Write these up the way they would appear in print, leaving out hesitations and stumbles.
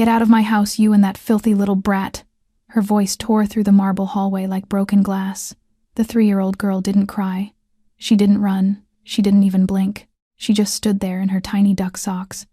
"Get out of my house, you and that filthy little brat!" Her voice tore through the marble hallway like broken glass. The 3-year-old girl didn't cry. She didn't run. She didn't even blink. She just stood there in her tiny duck socks,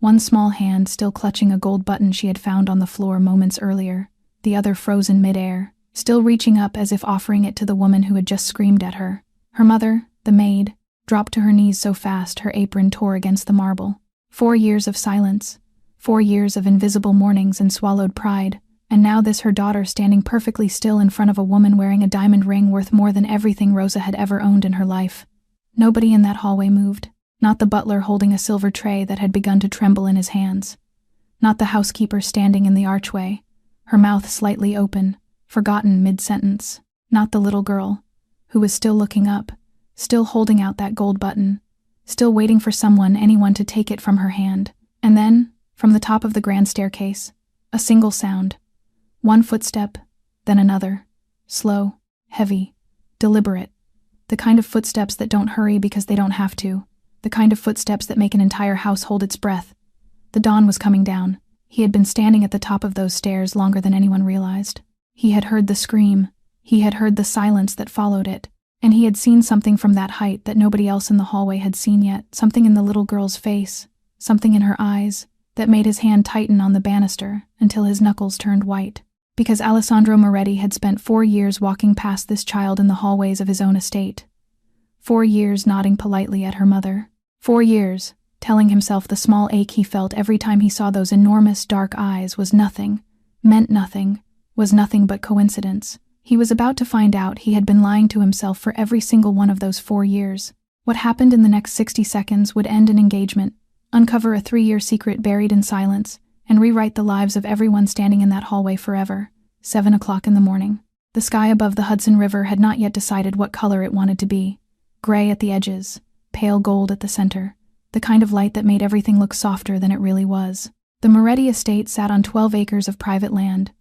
one small hand still clutching a gold button she had found on the floor moments earlier, the other frozen mid-air, still reaching up as if offering it to the woman who had just screamed at her. Her mother, the maid, dropped to her knees so fast her apron tore against the marble. 4 years of silence, 4 years of invisible mournings and swallowed pride, and now this her daughter standing perfectly still in front of a woman wearing a diamond ring worth more than everything Rosa had ever owned in her life. Nobody in that hallway moved. Not the butler holding a silver tray that had begun to tremble in his hands. Not the housekeeper standing in the archway, her mouth slightly open, forgotten mid-sentence. Not the little girl, who was still looking up, still holding out that gold button, still waiting for anyone to take it from her hand. And then, from the top of the grand staircase, a single sound. One footstep, then another. Slow, heavy, deliberate. The kind of footsteps that don't hurry because they don't have to. The kind of footsteps that make an entire house hold its breath. The dawn was coming down. He had been standing at the top of those stairs longer than anyone realized. He had heard the scream. He had heard the silence that followed it. And he had seen something from that height that nobody else in the hallway had seen yet. Something in the little girl's face. Something in her eyes that made his hand tighten on the banister until his knuckles turned white. Because Alessandro Moretti had spent 4 years walking past this child in the hallways of his own estate. 4 years nodding politely at her mother. 4 years, telling himself the small ache he felt every time he saw those enormous dark eyes was nothing, meant nothing, was nothing but coincidence. He was about to find out he had been lying to himself for every single one of those 4 years. What happened in the next 60 seconds would end an engagement, uncover a 3-year secret buried in silence, and rewrite the lives of everyone standing in that hallway forever. 7 o'clock in the morning. The sky above the Hudson River had not yet decided what color it wanted to be. Gray at the edges, pale gold at the center, the kind of light that made everything look softer than it really was. The Moretti estate sat on 12 acres of private land,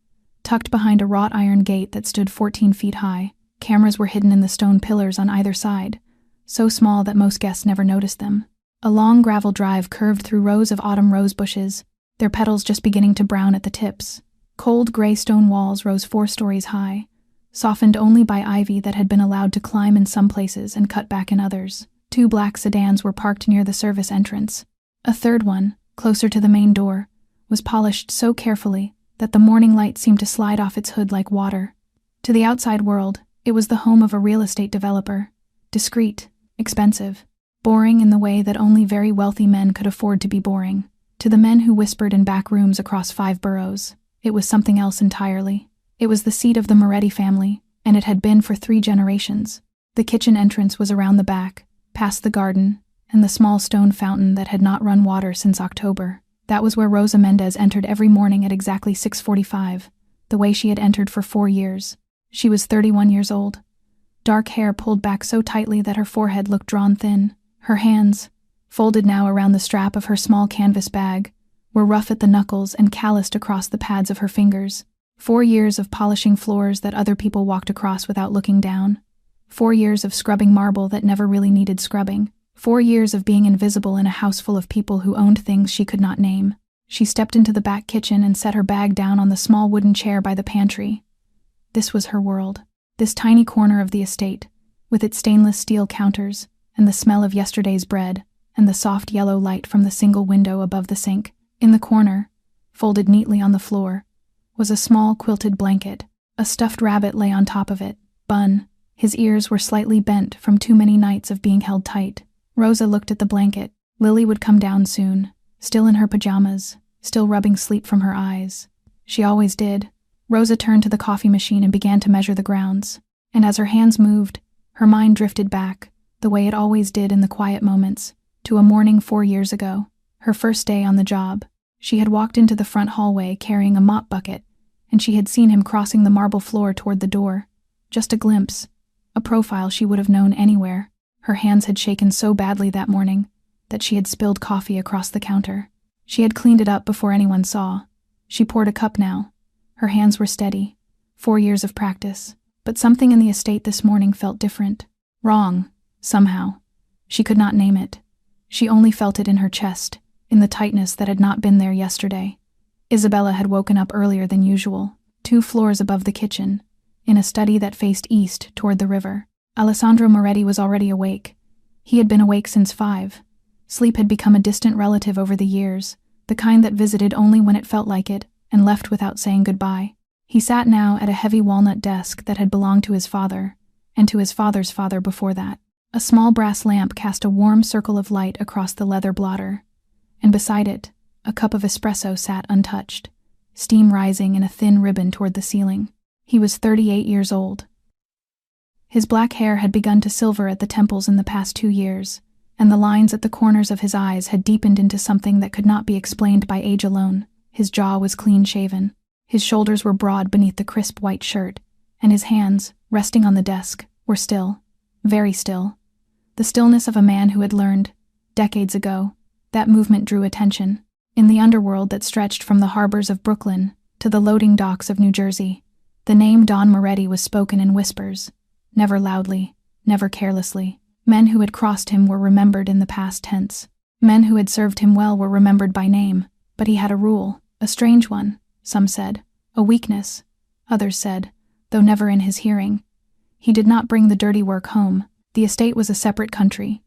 tucked behind a wrought iron gate that stood 14 feet high. Cameras were hidden in the stone pillars on either side, so small that most guests never noticed them. A long gravel drive curved through rows of autumn rose bushes, their petals just beginning to brown at the tips. Cold gray stone walls rose 4 stories high, softened only by ivy that had been allowed to climb in some places and cut back in others. 2 black sedans were parked near the service entrance. A third one, closer to the main door, was polished so carefully that the morning light seemed to slide off its hood like water. To the outside world, it was the home of a real estate developer. Discreet, expensive, boring in the way that only very wealthy men could afford to be boring. To the men who whispered in back rooms across 5 boroughs, it was something else entirely. It was the seat of the Moretti family, and it had been for 3 generations. The kitchen entrance was around the back, past the garden, and the small stone fountain that had not run water since October. That was where Rosa Mendez entered every morning at exactly 6:45, the way she had entered for 4 years. She was 31 years old. Dark hair pulled back so tightly that her forehead looked drawn thin. Her hands, folded now around the strap of her small canvas bag, were rough at the knuckles and calloused across the pads of her fingers. 4 years of polishing floors that other people walked across without looking down. 4 years of scrubbing marble that never really needed scrubbing. 4 years of being invisible in a house full of people who owned things she could not name. She stepped into the back kitchen and set her bag down on the small wooden chair by the pantry. This was her world. This tiny corner of the estate, with its stainless steel counters, and the smell of yesterday's bread, and the soft yellow light from the single window above the sink. In the corner, folded neatly on the floor, was a small quilted blanket. A stuffed rabbit lay on top of it. Bun. His ears were slightly bent from too many nights of being held tight. Rosa looked at the blanket. Lily would come down soon, still in her pajamas, still rubbing sleep from her eyes. She always did. Rosa turned to the coffee machine and began to measure the grounds. And as her hands moved, her mind drifted back, the way it always did in the quiet moments, to a morning 4 years ago, her first day on the job. She had walked into the front hallway carrying a mop bucket, and she had seen him crossing the marble floor toward the door. Just a glimpse, a profile she would have known anywhere. Her hands had shaken so badly that morning that she had spilled coffee across the counter. She had cleaned it up before anyone saw. She poured a cup now. Her hands were steady. 4 years of practice. But something in the estate this morning felt different. Wrong, somehow. She could not name it. She only felt it in her chest, in the tightness that had not been there yesterday. Isabella had woken up earlier than usual, 2 floors above the kitchen, in a study that faced east toward the river. Alessandro Moretti was already awake. He had been awake since 5. Sleep had become a distant relative over the years, the kind that visited only when it felt like it and left without saying goodbye. He sat now at a heavy walnut desk that had belonged to his father, and to his father's father before that. A small brass lamp cast a warm circle of light across the leather blotter, and beside it, a cup of espresso sat untouched, steam rising in a thin ribbon toward the ceiling. He was 38 years old. His black hair had begun to silver at the temples in the past 2 years, and the lines at the corners of his eyes had deepened into something that could not be explained by age alone. His jaw was clean-shaven. His shoulders were broad beneath the crisp white shirt, and his hands, resting on the desk, were still, very still. The stillness of a man who had learned, decades ago, that movement drew attention. In the underworld that stretched from the harbors of Brooklyn to the loading docks of New Jersey, the name Don Moretti was spoken in whispers, never loudly, never carelessly. Men who had crossed him were remembered in the past tense. Men who had served him well were remembered by name, but he had a rule, a strange one, some said, a weakness, others said, though never in his hearing. He did not bring the dirty work home. The estate was a separate country.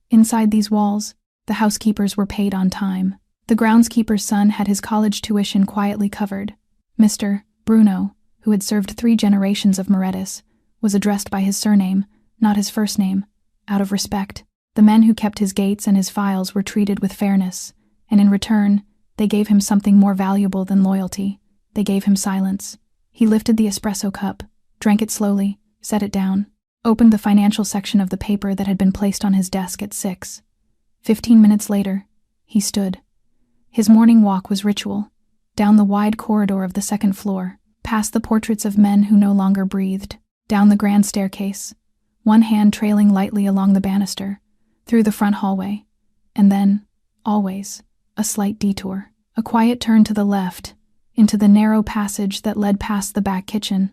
Inside these walls, the housekeepers were paid on time. The groundskeeper's son had his college tuition quietly covered. Mr. Bruno, who had served 3 generations of Morettis, was addressed by his surname, not his first name, out of respect. The men who kept his gates and his files were treated with fairness, and in return, they gave him something more valuable than loyalty. They gave him silence. He lifted the espresso cup, drank it slowly, set it down, opened the financial section of the paper that had been placed on his desk at 6. 15 minutes later, he stood. His morning walk was ritual, down the wide corridor of the 2nd floor, past the portraits of men who no longer breathed, down the grand staircase, one hand trailing lightly along the banister, through the front hallway, and then, always, a slight detour, a quiet turn to the left, into the narrow passage that led past the back kitchen.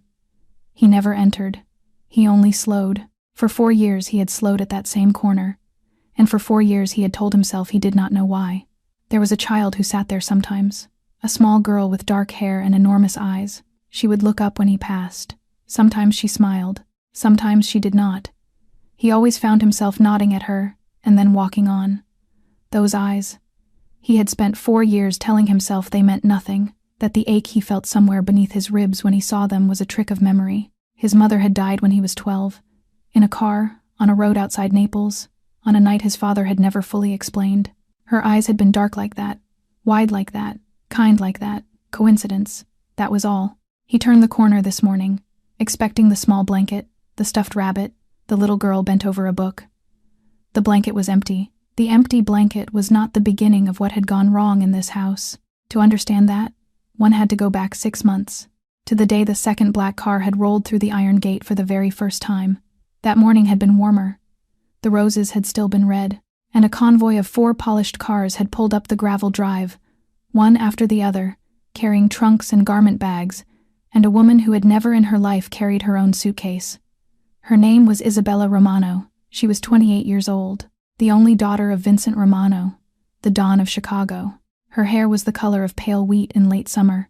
He never entered. He only slowed. For 4 years he had slowed at that same corner, and for 4 years he had told himself he did not know why. There was a child who sat there sometimes, a small girl with dark hair and enormous eyes. She would look up when he passed. Sometimes she smiled, sometimes she did not. He always found himself nodding at her, and then walking on. Those eyes. He had spent 4 years telling himself they meant nothing, that the ache he felt somewhere beneath his ribs when he saw them was a trick of memory. His mother had died when he was 12, in a car, on a road outside Naples, on a night his father had never fully explained. Her eyes had been dark like that, wide like that, kind like that. Coincidence, that was all. He turned the corner this morning, expecting the small blanket, the stuffed rabbit, the little girl bent over a book. The blanket was empty. The empty blanket was not the beginning of what had gone wrong in this house. To understand that, one had to go back 6 months, to the day the 2nd black car had rolled through the iron gate for the very first time. That morning had been warmer. The roses had still been red, and a convoy of 4 polished cars had pulled up the gravel drive, one after the other, carrying trunks and garment bags, and a woman who had never in her life carried her own suitcase. Her name was Isabella Romano. She was 28 years old, the only daughter of Vincent Romano, the Don of Chicago. Her hair was the color of pale wheat in late summer,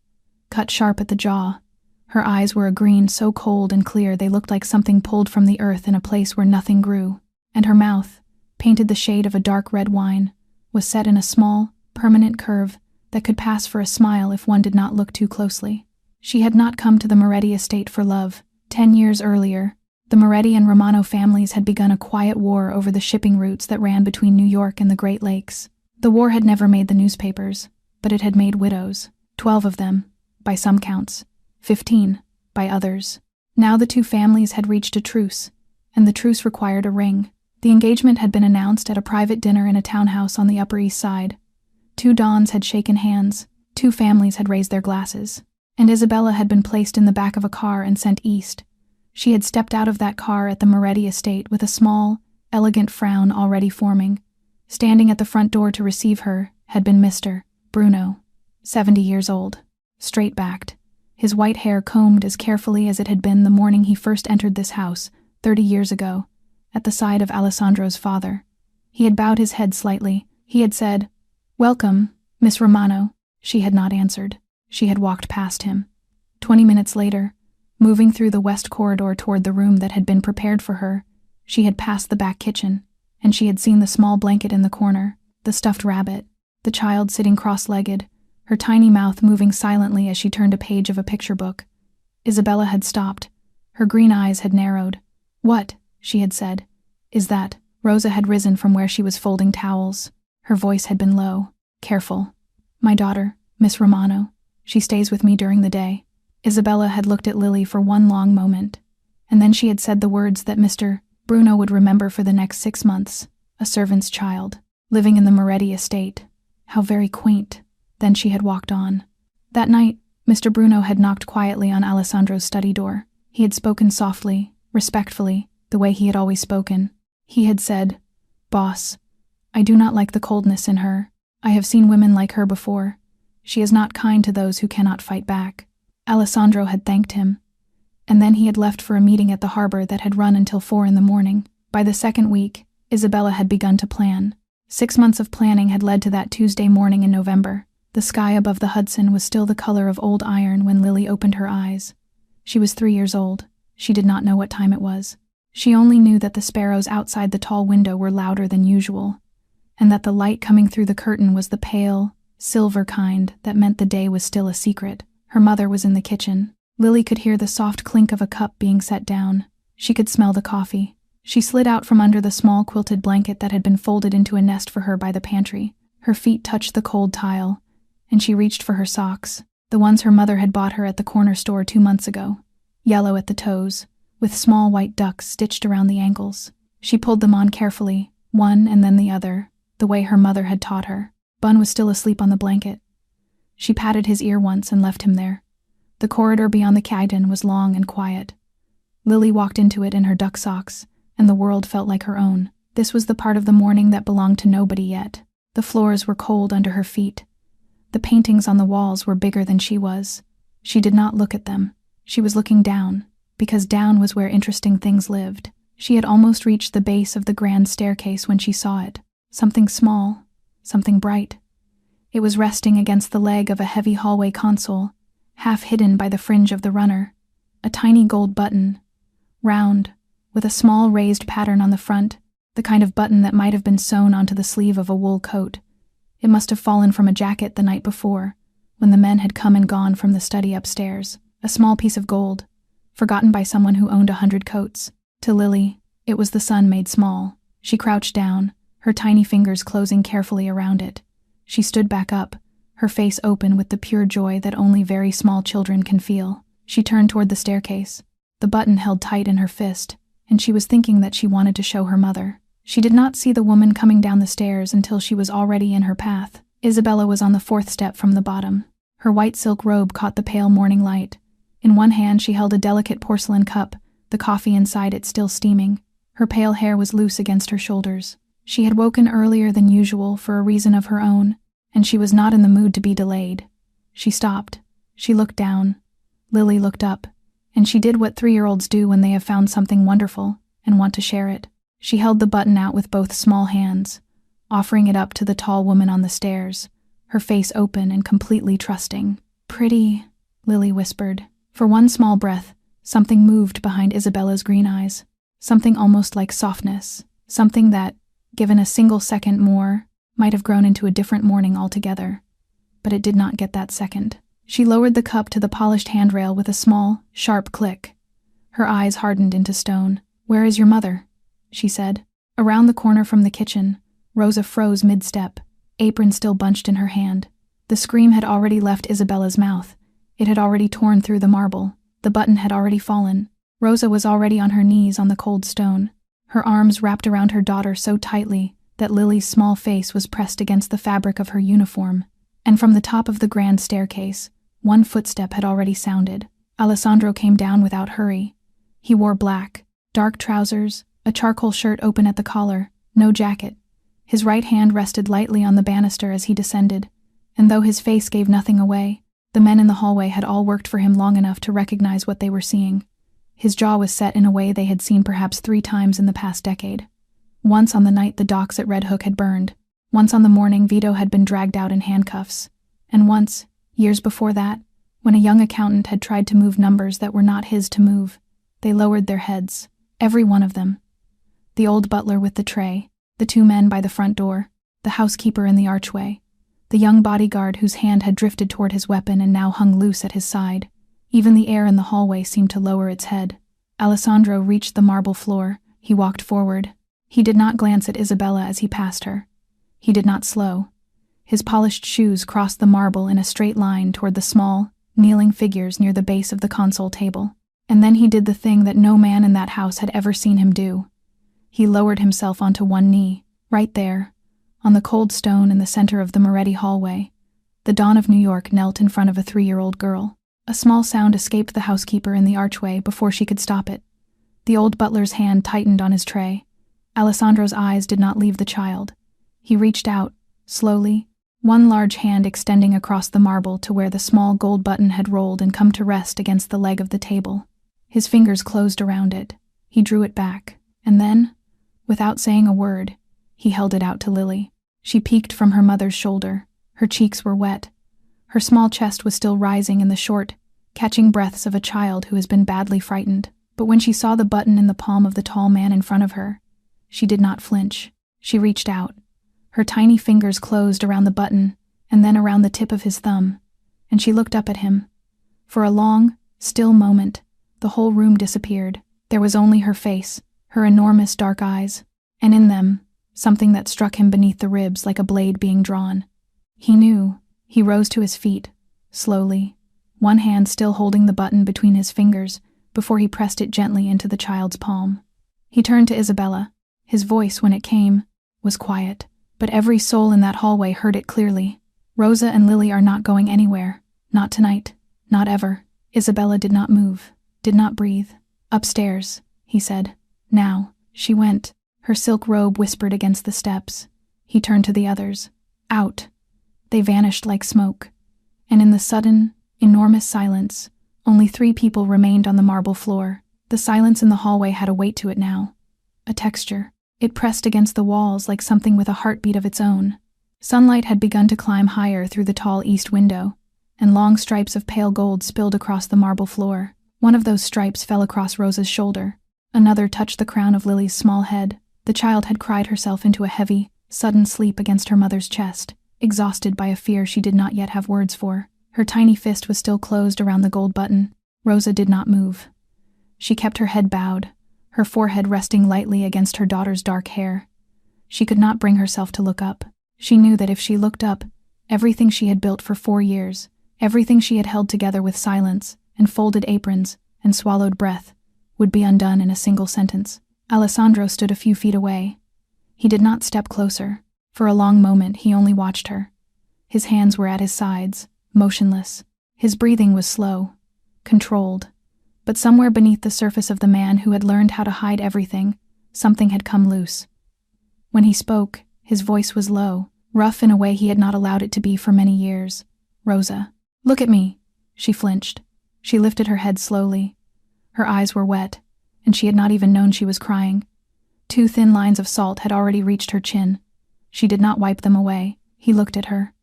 cut sharp at the jaw. Her eyes were a green so cold and clear they looked like something pulled from the earth in a place where nothing grew, and her mouth, painted the shade of a dark red wine, was set in a small, permanent curve that could pass for a smile if one did not look too closely. She had not come to the Moretti estate for love. 10 years earlier, the Moretti and Romano families had begun a quiet war over the shipping routes that ran between New York and the Great Lakes. The war had never made the newspapers, but it had made widows, 12 of them, by some counts, 15, by others. Now the 2 families had reached a truce, and the truce required a ring. The engagement had been announced at a private dinner in a townhouse on the Upper East Side. 2 dons had shaken hands, 2 families had raised their glasses, and Isabella had been placed in the back of a car and sent east. She had stepped out of that car at the Moretti estate with a small, elegant frown already forming. Standing at the front door to receive her had been Mr. Bruno, 70 years old, straight-backed, his white hair combed as carefully as it had been the morning he first entered this house, 30 years ago, at the side of Alessandro's father. He had bowed his head slightly. He had said, "Welcome, Miss Romano." She had not answered. She had walked past him. 20 minutes later, moving through the west corridor toward the room that had been prepared for her, she had passed the back kitchen, and she had seen the small blanket in the corner, the stuffed rabbit, the child sitting cross-legged, her tiny mouth moving silently as she turned a page of a picture book. Isabella had stopped. Her green eyes had narrowed. "What?" she had said. "Is that?" Rosa had risen from where she was folding towels. Her voice had been low. "Careful. My daughter, Miss Romano. She stays with me during the day." Isabella had looked at Lily for one long moment, and then she had said the words that Mr. Bruno would remember for the next 6 months. A servant's child, living in the Moretti estate. How very quaint. Then she had walked on. That night, Mr. Bruno had knocked quietly on Alessandro's study door. He had spoken softly, respectfully, the way he had always spoken. He had said, "Boss, I do not like the coldness in her. I have seen women like her before. She is not kind to those who cannot fight back." Alessandro had thanked him, and then he had left for a meeting at the harbor that had run until 4 in the morning. By the second week, Isabella had begun to plan. 6 months of planning had led to that Tuesday morning in November. The sky above the Hudson was still the color of old iron when Lily opened her eyes. She was 3 years old. She did not know what time it was. She only knew that the sparrows outside the tall window were louder than usual, and that the light coming through the curtain was the pale, silver kind that meant the day was still a secret. Her mother was in the kitchen. Lily could hear the soft clink of a cup being set down. She could smell the coffee. She slid out from under the small quilted blanket that had been folded into a nest for her by the pantry. Her feet touched the cold tile, and she reached for her socks, the ones her mother had bought her at the corner store 2 months ago, yellow at the toes, with small white ducks stitched around the ankles. She pulled them on carefully, one and then the other, the way her mother had taught her. Bun was still asleep on the blanket. She patted his ear once and left him there. The corridor beyond the cabin was long and quiet. Lily walked into it in her duck socks, and the world felt like her own. This was the part of the morning that belonged to nobody yet. The floors were cold under her feet. The paintings on the walls were bigger than she was. She did not look at them. She was looking down, because down was where interesting things lived. She had almost reached the base of the grand staircase when she saw it. Something small, something bright. It was resting against the leg of a heavy hallway console, half hidden by the fringe of the runner. A tiny gold button, round, with a small raised pattern on the front, the kind of button that might have been sewn onto the sleeve of a wool coat. It must have fallen from a jacket the night before, when the men had come and gone from the study upstairs. A small piece of gold, forgotten by someone who owned 100 coats. To Lily, it was the sun made small. She crouched down, her tiny fingers closing carefully around it. She stood back up, her face open with the pure joy that only very small children can feel. She turned toward the staircase, the button held tight in her fist, and she was thinking that she wanted to show her mother. She did not see the woman coming down the stairs until she was already in her path. Isabella was on the 4th step from the bottom. Her white silk robe caught the pale morning light. In one hand she held a delicate porcelain cup, the coffee inside it still steaming. Her pale hair was loose against her shoulders. She had woken earlier than usual for a reason of her own, and she was not in the mood to be delayed. She stopped. She looked down. Lily looked up, and she did what 3-year-olds do when they have found something wonderful and want to share it. She held the button out with both small hands, offering it up to the tall woman on the stairs, her face open and completely trusting. "Pretty," Lily whispered. For one small breath, something moved behind Isabella's green eyes. Something almost like softness. Something that, given a single second more, might have grown into a different morning altogether. But it did not get that second. She lowered the cup to the polished handrail with a small, sharp click. Her eyes hardened into stone. "Where is your mother?" she said. Around the corner from the kitchen, Rosa froze mid-step, apron still bunched in her hand. The scream had already left Isabella's mouth. It had already torn through the marble. The button had already fallen. Rosa was already on her knees on the cold stone, her arms wrapped around her daughter so tightly that Lily's small face was pressed against the fabric of her uniform. And from the top of the grand staircase, one footstep had already sounded. Alessandro came down without hurry. He wore black, dark trousers, a charcoal shirt open at the collar, no jacket. His right hand rested lightly on the banister as he descended, and though his face gave nothing away, the men in the hallway had all worked for him long enough to recognize what they were seeing. His jaw was set in a way they had seen perhaps 3 times in the past decade. Once on the night the docks at Red Hook had burned, once on the morning Vito had been dragged out in handcuffs, and once, Years before that, when a young accountant had tried to move numbers that were not his to move, they lowered their heads, every one of them. The old butler with the tray, the two men by the front door, the housekeeper in the archway, the young bodyguard whose hand had drifted toward his weapon and now hung loose at his side. Even the air in the hallway seemed to lower its head. Alessandro reached the marble floor. He walked forward. He did not glance at Isabella as he passed her. He did not slow. His polished shoes crossed the marble in a straight line toward the small, kneeling figures near the base of the console table. And then he did the thing that no man in that house had ever seen him do. He lowered himself onto one knee, right there, on the cold stone in the center of the Moretti hallway. The Dawn of New York knelt in front of a 3-year-old girl. A small sound escaped the housekeeper in the archway before she could stop it. The old butler's hand tightened on his tray. Alessandro's eyes did not leave the child. He reached out, slowly, one large hand extending across the marble to where the small gold button had rolled and come to rest against the leg of the table. His fingers closed around it. He drew it back, and then, without saying a word, he held it out to Lily. She peeked from her mother's shoulder. Her cheeks were wet. Her small chest was still rising in the short, catching breaths of a child who has been badly frightened. But when she saw the button in the palm of the tall man in front of her, she did not flinch. She reached out. Her tiny fingers closed around the button, and then around the tip of his thumb, and she looked up at him. For a long, still moment, the whole room disappeared. There was only her face, her enormous dark eyes, and in them, something that struck him beneath the ribs like a blade being drawn. He knew. He rose to his feet, slowly, one hand still holding the button between his fingers before he pressed it gently into the child's palm. He turned to Isabella. His voice, when it came, was quiet, but every soul in that hallway heard it clearly. Rosa and Lily are not going anywhere. Not tonight. Not ever. Isabella did not move, did not breathe. Upstairs, he said. Now. She went. Her silk robe whispered against the steps. He turned to the others. Out. They vanished like smoke. And in the sudden, enormous silence, only 3 people remained on the marble floor. The silence in the hallway had a weight to it now. A texture. It pressed against the walls like something with a heartbeat of its own. Sunlight had begun to climb higher through the tall east window, and long stripes of pale gold spilled across the marble floor. One of those stripes fell across Rosa's shoulder. Another touched the crown of Lily's small head. The child had cried herself into a heavy, sudden sleep against her mother's chest, exhausted by a fear she did not yet have words for. Her tiny fist was still closed around the gold button. Rosa did not move. She kept her head bowed, her forehead resting lightly against her daughter's dark hair. She could not bring herself to look up. She knew that if she looked up, everything she had built for 4 years, everything she had held together with silence, and folded aprons, and swallowed breath, would be undone in a single sentence. Alessandro stood a few feet away. He did not step closer. For a long moment he only watched her. His hands were at his sides, motionless. His breathing was slow, controlled. But somewhere beneath the surface of the man who had learned how to hide everything, something had come loose. When he spoke, his voice was low, rough in a way he had not allowed it to be for many years. Rosa. Look at me. She flinched. She lifted her head slowly. Her eyes were wet, and she had not even known she was crying. 2 thin lines of salt had already reached her chin. She did not wipe them away. He looked at her,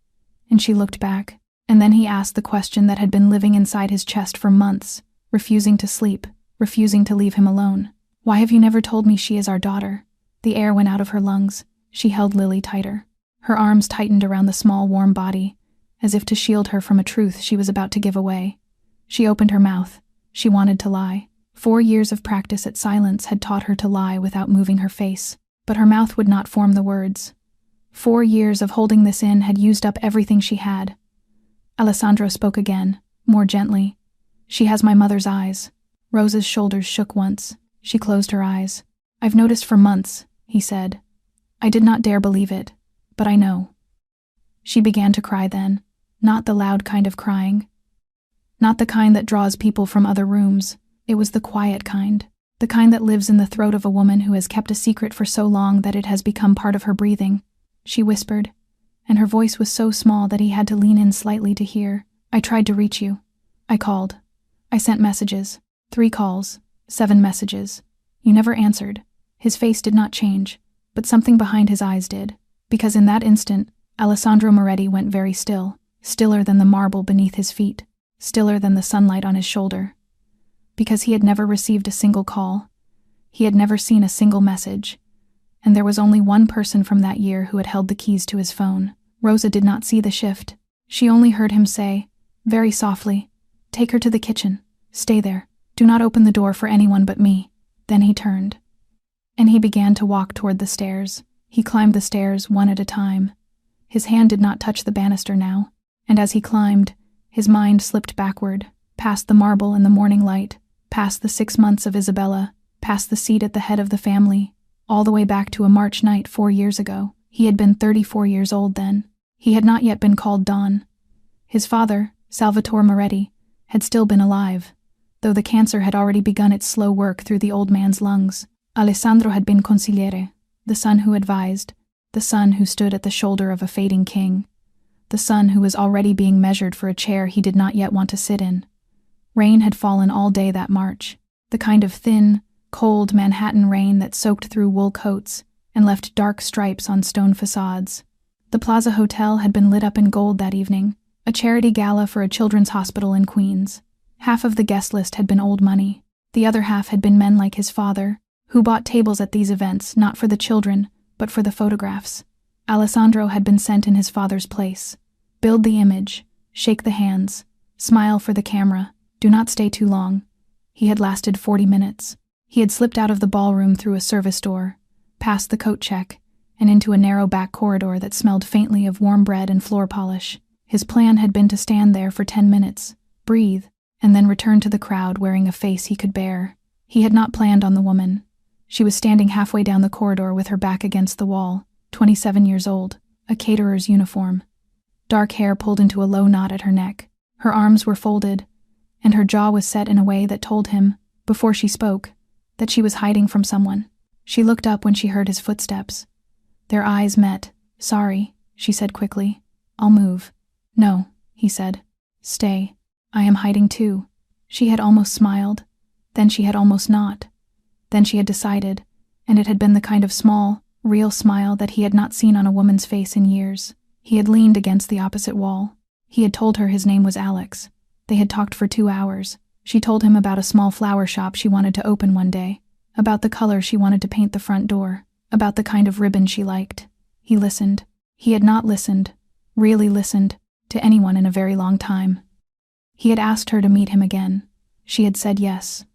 and she looked back. And then he asked the question that had been living inside his chest for months, refusing to sleep, refusing to leave him alone. Why have you never told me she is our daughter? The air went out of her lungs. She held Lily tighter. Her arms tightened around the small, warm body, as if to shield her from a truth she was about to give away. She opened her mouth. She wanted to lie. 4 years of practice at silence had taught her to lie without moving her face, but her mouth would not form the words. 4 years of holding this in had used up everything she had. Alessandro spoke again, more gently. She has my mother's eyes. Rosa's shoulders shook once. She closed her eyes. I've noticed for months, he said. I did not dare believe it, but I know. She began to cry then, not the loud kind of crying. Not the kind that draws people from other rooms. It was the quiet kind, the kind that lives in the throat of a woman who has kept a secret for so long that it has become part of her breathing. She whispered, and her voice was so small that he had to lean in slightly to hear. I tried to reach you. I called. I sent messages. 3 calls. 7 messages. You never answered. His face did not change, but something behind his eyes did, because in that instant, Alessandro Moretti went very still, stiller than the marble beneath his feet, stiller than the sunlight on his shoulder. Because he had never received a single call. He had never seen a single message. And there was only one person from that year who had held the keys to his phone. Rosa did not see the shift. She only heard him say, very softly, "Take her to the kitchen. Stay there. Do not open the door for anyone but me." Then he turned. And he began to walk toward the stairs. He climbed the stairs one at a time. His hand did not touch the banister now. And as he climbed, his mind slipped backward, past the marble and the morning light, past the 6 months of Isabella, past the seat at the head of the family, all the way back to a March night 4 years ago. He had been 34 years old then. He had not yet been called Don. His father, Salvatore Moretti, had still been alive, though the cancer had already begun its slow work through the old man's lungs. Alessandro had been consigliere, the son who advised, the son who stood at the shoulder of a fading king, the son who was already being measured for a chair he did not yet want to sit in. Rain had fallen all day that March, the kind of thin, cold Manhattan rain that soaked through wool coats and left dark stripes on stone facades. The Plaza Hotel had been lit up in gold that evening, a charity gala for a children's hospital in Queens. Half of the guest list had been old money. The other half had been men like his father, who bought tables at these events not for the children, but for the photographs. Alessandro had been sent in his father's place. Build the image, shake the hands, smile for the camera, do not stay too long. He had lasted 40 minutes. He had slipped out of the ballroom through a service door, past the coat check, and into a narrow back corridor that smelled faintly of warm bread and floor polish. His plan had been to stand there for 10 minutes, breathe, and then return to the crowd wearing a face he could bear. He had not planned on the woman. She was standing halfway down the corridor with her back against the wall, 27 years old, a caterer's uniform. Dark hair pulled into a low knot at her neck. Her arms were folded, and her jaw was set in a way that told him, before she spoke, that she was hiding from someone. She looked up when she heard his footsteps. Their eyes met. "Sorry," she said quickly. "I'll move." "No," he said. "Stay. I am hiding too." She had almost smiled. Then she had almost not. Then she had decided, and it had been the kind of small, real smile that he had not seen on a woman's face in years. He had leaned against the opposite wall. He had told her his name was Alex. They had talked for 2 hours. She told him about a small flower shop she wanted to open one day, about the color she wanted to paint the front door, about the kind of ribbon she liked. He listened. He had not listened, really listened, to anyone in a very long time. He had asked her to meet him again. She had said yes.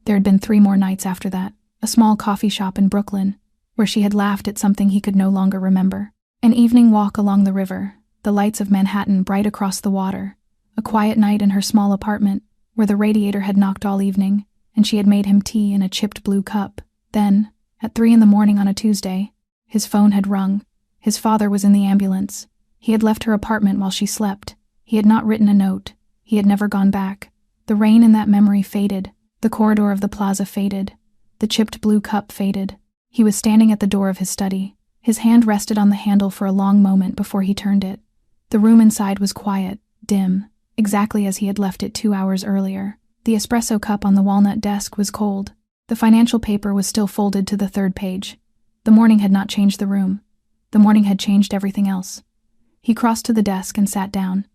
There had been 3 more nights after that, a small coffee shop in Brooklyn, where she had laughed at something he could no longer remember. An evening walk along the river, the lights of Manhattan bright across the water, a quiet night in her small apartment, where the radiator had knocked all evening, and she had made him tea in a chipped blue cup. Then, at 3 in the morning on a Tuesday, his phone had rung. His father was in the ambulance. He had left her apartment while she slept. He had not written a note. He had never gone back. The rain in that memory faded. The corridor of the plaza faded. The chipped blue cup faded. He was standing at the door of his study. His hand rested on the handle for a long moment before he turned it. The room inside was quiet, dim, exactly as he had left it 2 hours earlier. The espresso cup on the walnut desk was cold. The financial paper was still folded to the 3rd page. The morning had not changed the room. The morning had changed everything else. He crossed to the desk and sat down.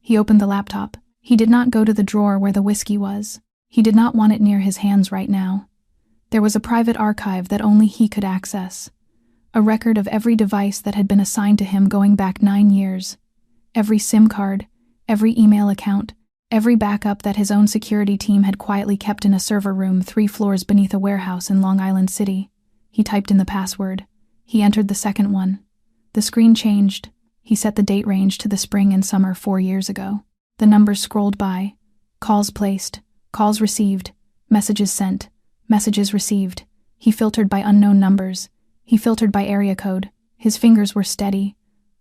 He opened the laptop. He did not go to the drawer where the whiskey was. He did not want it near his hands right now. There was a private archive that only he could access. A record of every device that had been assigned to him going back 9 years. Every SIM card, every email account, every backup that his own security team had quietly kept in a server room 3 floors beneath a warehouse in Long Island City. He typed in the password. He entered the second one. The screen changed. He set the date range to the spring and summer 4 years ago. The numbers scrolled by. Calls placed. Calls received. Messages sent. Messages received. He filtered by unknown numbers. He filtered by area code. His fingers were steady,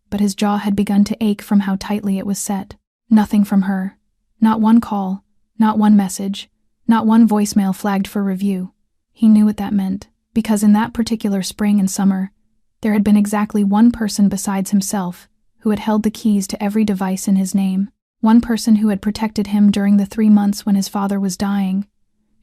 but his jaw had begun to ache from how tightly it was set. Nothing from her. Not one call. Not one message. Not one voicemail flagged for review. He knew what that meant, because in that particular spring and summer, there had been exactly one person besides himself who had held the keys to every device in his name. One person who had protected him during the 3 months when his father was dying,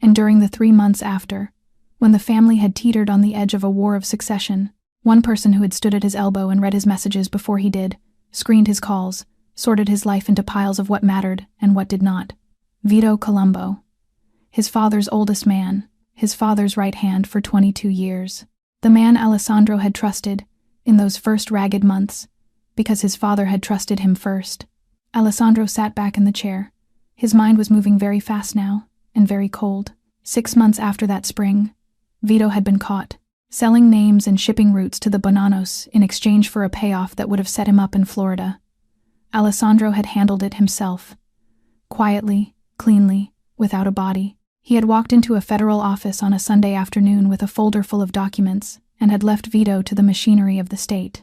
and during the 3 months after, when the family had teetered on the edge of a war of succession. One person who had stood at his elbow and read his messages before he did, screened his calls, sorted his life into piles of what mattered and what did not. Vito Colombo. His father's oldest man, his father's right hand for 22 years. The man Alessandro had trusted, in those first ragged months, because his father had trusted him first. Alessandro sat back in the chair. His mind was moving very fast now, and very cold. 6 months after that spring, Vito had been caught, selling names and shipping routes to the Bonanos in exchange for a payoff that would have set him up in Florida. Alessandro had handled it himself. Quietly, cleanly, without a body. He had walked into a federal office on a Sunday afternoon with a folder full of documents and had left Vito to the machinery of the state.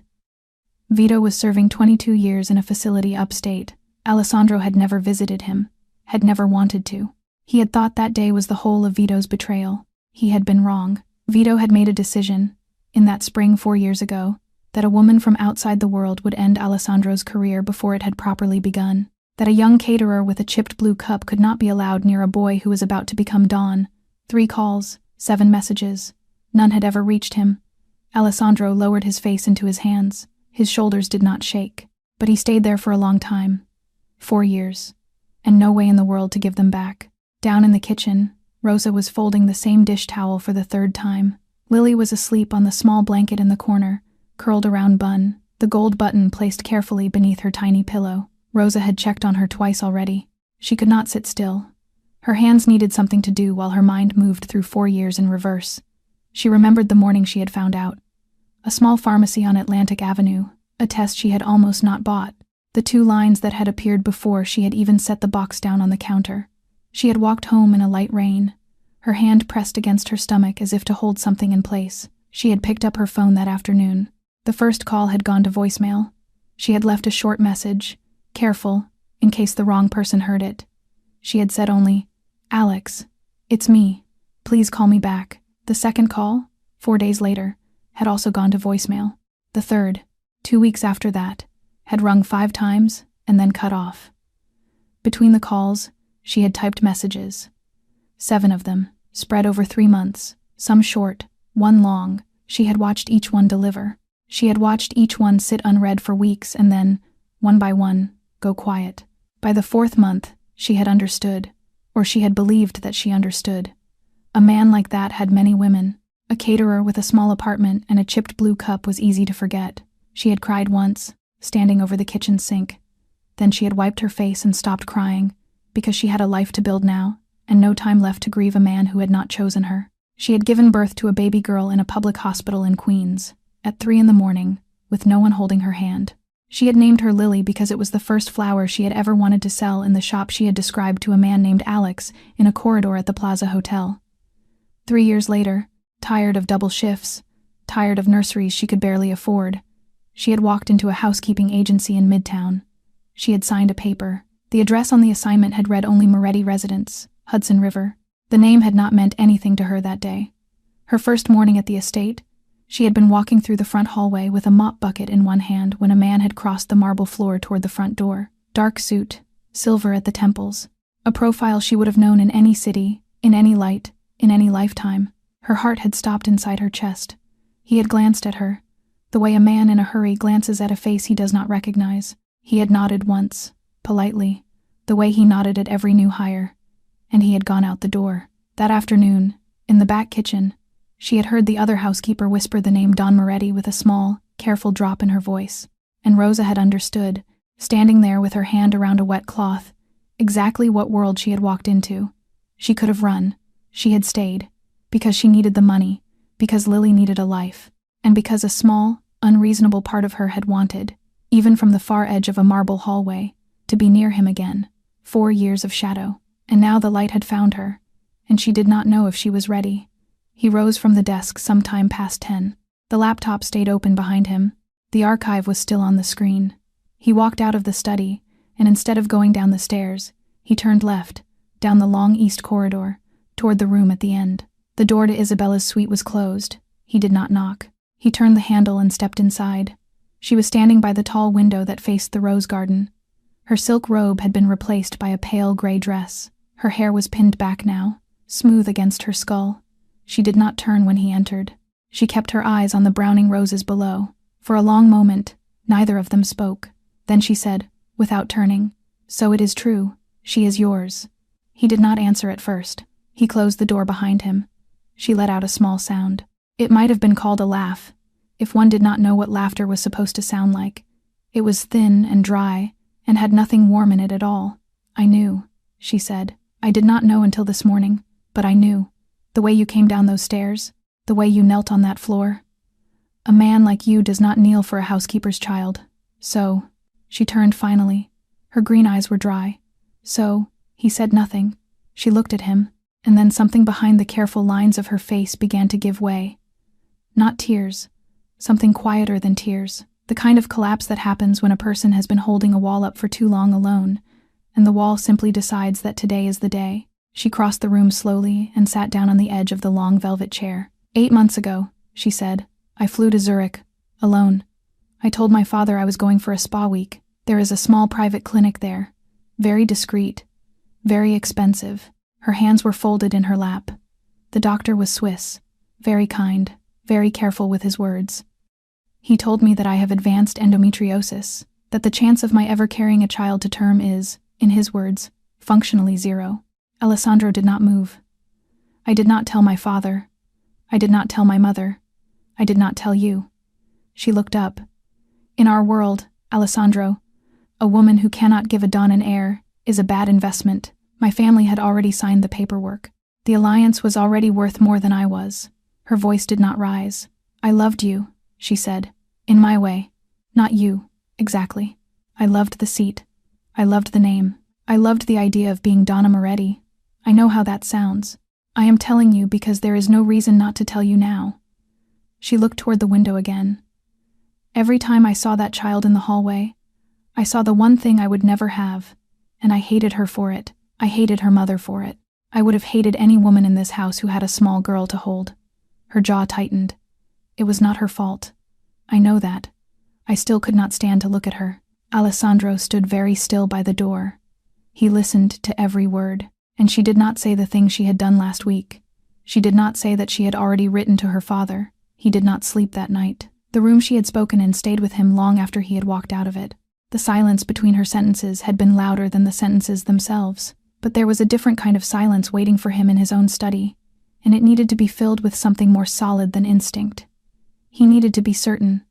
Vito was serving 22 years in a facility upstate. Alessandro had never visited him, had never wanted to. He had thought that day was the whole of Vito's betrayal. He had been wrong. Vito had made a decision, in that spring 4 years ago, that a woman from outside the world would end Alessandro's career before it had properly begun. That a young caterer with a chipped blue cup could not be allowed near a boy who was about to become Don. 3 calls, 7 messages. None had ever reached him. Alessandro lowered his face into his hands. His shoulders did not shake. But he stayed there for a long time. 4 years. And no way in the world to give them back. Down in the kitchen, Rosa was folding the same dish towel for the 3rd time. Lily was asleep on the small blanket in the corner, curled around Bun, the gold button placed carefully beneath her tiny pillow. Rosa had checked on her twice already. She could not sit still. Her hands needed something to do while her mind moved through 4 years in reverse. She remembered the morning she had found out. A small pharmacy on Atlantic Avenue, a test she had almost not bought. The 2 lines that had appeared before she had even set the box down on the counter. She had walked home in a light rain, her hand pressed against her stomach as if to hold something in place. She had picked up her phone that afternoon. The first call had gone to voicemail. She had left a short message, careful, in case the wrong person heard it. She had said only, "Alex, it's me. Please call me back." The second call, 4 days later, had also gone to voicemail. The third, 2 weeks after that, had rung 5 times and then cut off. Between the calls, she had typed messages. 7 of them, spread over 3 months, some short, one long. She had watched each one deliver. She had watched each one sit unread for weeks and then, one by one, go quiet. By the 4th month, she had understood, or she had believed that she understood. A man like that had many women. A caterer with a small apartment and a chipped blue cup was easy to forget. She had cried once, standing over the kitchen sink. Then she had wiped her face and stopped crying, because she had a life to build now, and no time left to grieve a man who had not chosen her. She had given birth to a baby girl in a public hospital in Queens, at 3 in the morning, with no one holding her hand. She had named her Lily because it was the first flower she had ever wanted to sell in the shop she had described to a man named Alex in a corridor at the Plaza Hotel. 3 years later, tired of double shifts, tired of nurseries she could barely afford, she had walked into a housekeeping agency in Midtown. She had signed a paper. The address on the assignment had read only Moretti Residence, Hudson River. The name had not meant anything to her that day. Her first morning at the estate, she had been walking through the front hallway with a mop bucket in one hand when a man had crossed the marble floor toward the front door. Dark suit, silver at the temples. A profile she would have known in any city, in any light, in any lifetime. Her heart had stopped inside her chest. He had glanced at her, the way a man in a hurry glances at a face he does not recognize. He had nodded once, politely, the way he nodded at every new hire, and he had gone out the door. That afternoon, in the back kitchen, she had heard the other housekeeper whisper the name Don Moretti with a small, careful drop in her voice, and Rosa had understood, standing there with her hand around a wet cloth, exactly what world she had walked into. She could have run. She had stayed, because she needed the money, because Lily needed a life, and because a small, unreasonable part of her had wanted, even from the far edge of a marble hallway, to be near him again. 4 years of shadow, and now the light had found her, and she did not know if she was ready. He rose from the desk sometime past 10. The laptop stayed open behind him. The archive was still on the screen. He walked out of the study, and instead of going down the stairs, he turned left, down the long east corridor, toward the room at the end. The door to Isabella's suite was closed. He did not knock. He turned the handle and stepped inside. She was standing by the tall window that faced the rose garden. Her silk robe had been replaced by a pale gray dress. Her hair was pinned back now, smooth against her skull. She did not turn when he entered. She kept her eyes on the browning roses below. For a long moment, neither of them spoke. Then she said, without turning. So it is true. She is yours. He did not answer at first. He closed the door behind him. She let out a small sound. It might have been called a laugh, if one did not know what laughter was supposed to sound like. It was thin and dry, and had nothing warm in it at all. I knew, she said. I did not know until this morning, but I knew. The way you came down those stairs, the way you knelt on that floor. A man like you does not kneel for a housekeeper's child. So, she turned finally. Her green eyes were dry. So, he said nothing. She looked at him, and then something behind the careful lines of her face began to give way. Not tears. Something quieter than tears. The kind of collapse that happens when a person has been holding a wall up for too long alone, and the wall simply decides that today is the day. She crossed the room slowly and sat down on the edge of the long velvet chair. 8 months ago, she said, I flew to Zurich, alone. I told my father I was going for a spa week. There is a small private clinic there. Very discreet. Very expensive. Her hands were folded in her lap. The doctor was Swiss. Very kind. Very careful with his words. He told me that I have advanced endometriosis, that the chance of my ever carrying a child to term is, in his words, functionally 0. Alessandro did not move. I did not tell my father. I did not tell my mother. I did not tell you. She looked up. In our world, Alessandro, a woman who cannot give a don an heir is a bad investment. My family had already signed the paperwork. The alliance was already worth more than I was. Her voice did not rise. I loved you, she said. In my way. Not you, exactly. I loved the seat. I loved the name. I loved the idea of being Donna Moretti. I know how that sounds. I am telling you because there is no reason not to tell you now. She looked toward the window again. Every time I saw that child in the hallway, I saw the one thing I would never have, and I hated her for it. I hated her mother for it. I would have hated any woman in this house who had a small girl to hold. Her jaw tightened. It was not her fault. I know that. I still could not stand to look at her. Alessandro stood very still by the door. He listened to every word, and she did not say the thing she had done last week. She did not say that she had already written to her father. He did not sleep that night. The room she had spoken in stayed with him long after he had walked out of it. The silence between her sentences had been louder than the sentences themselves, but there was a different kind of silence waiting for him in his own study, and it needed to be filled with something more solid than instinct. He needed to be certain.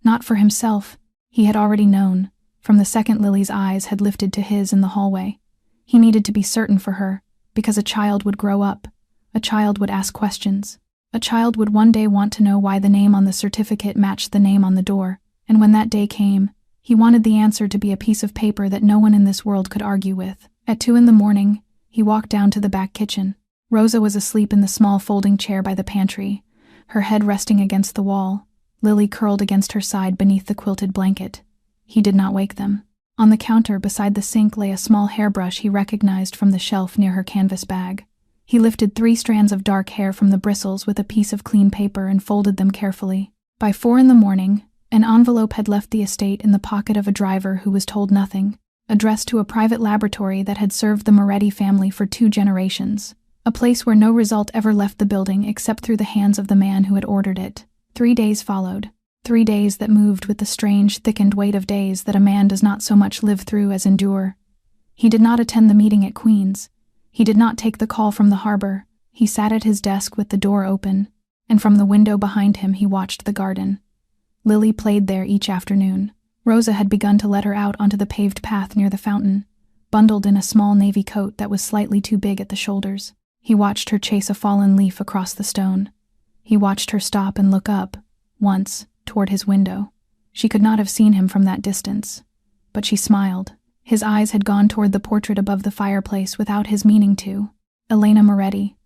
Not for himself. He had already known, from the second Lily's eyes had lifted to his in the hallway. He needed to be certain for her, because a child would grow up. A child would ask questions. A child would one day want to know why the name on the certificate matched the name on the door, and when that day came, he wanted the answer to be a piece of paper that no one in this world could argue with. At 2 a.m, he walked down to the back kitchen. Rosa was asleep in the small folding chair by the pantry, her head resting against the wall, Lily curled against her side beneath the quilted blanket. He did not wake them. On the counter beside the sink lay a small hairbrush he recognized from the shelf near her canvas bag. He lifted 3 strands of dark hair from the bristles with a piece of clean paper and folded them carefully. By 4 a.m, an envelope had left the estate in the pocket of a driver who was told nothing, addressed to a private laboratory that had served the Moretti family for 2 generations, a place where no result ever left the building except through the hands of the man who had ordered it. 3 days followed. 3 days that moved with the strange, thickened weight of days that a man does not so much live through as endure. He did not attend the meeting at Queen's. He did not take the call from the harbor. He sat at his desk with the door open, and from the window behind him he watched the garden. Lily played there each afternoon. Rosa had begun to let her out onto the paved path near the fountain, bundled in a small navy coat that was slightly too big at the shoulders. He watched her chase a fallen leaf across the stone. He watched her stop and look up, once, toward his window. She could not have seen him from that distance, but she smiled. His eyes had gone toward the portrait above the fireplace without his meaning to. Elena Moretti,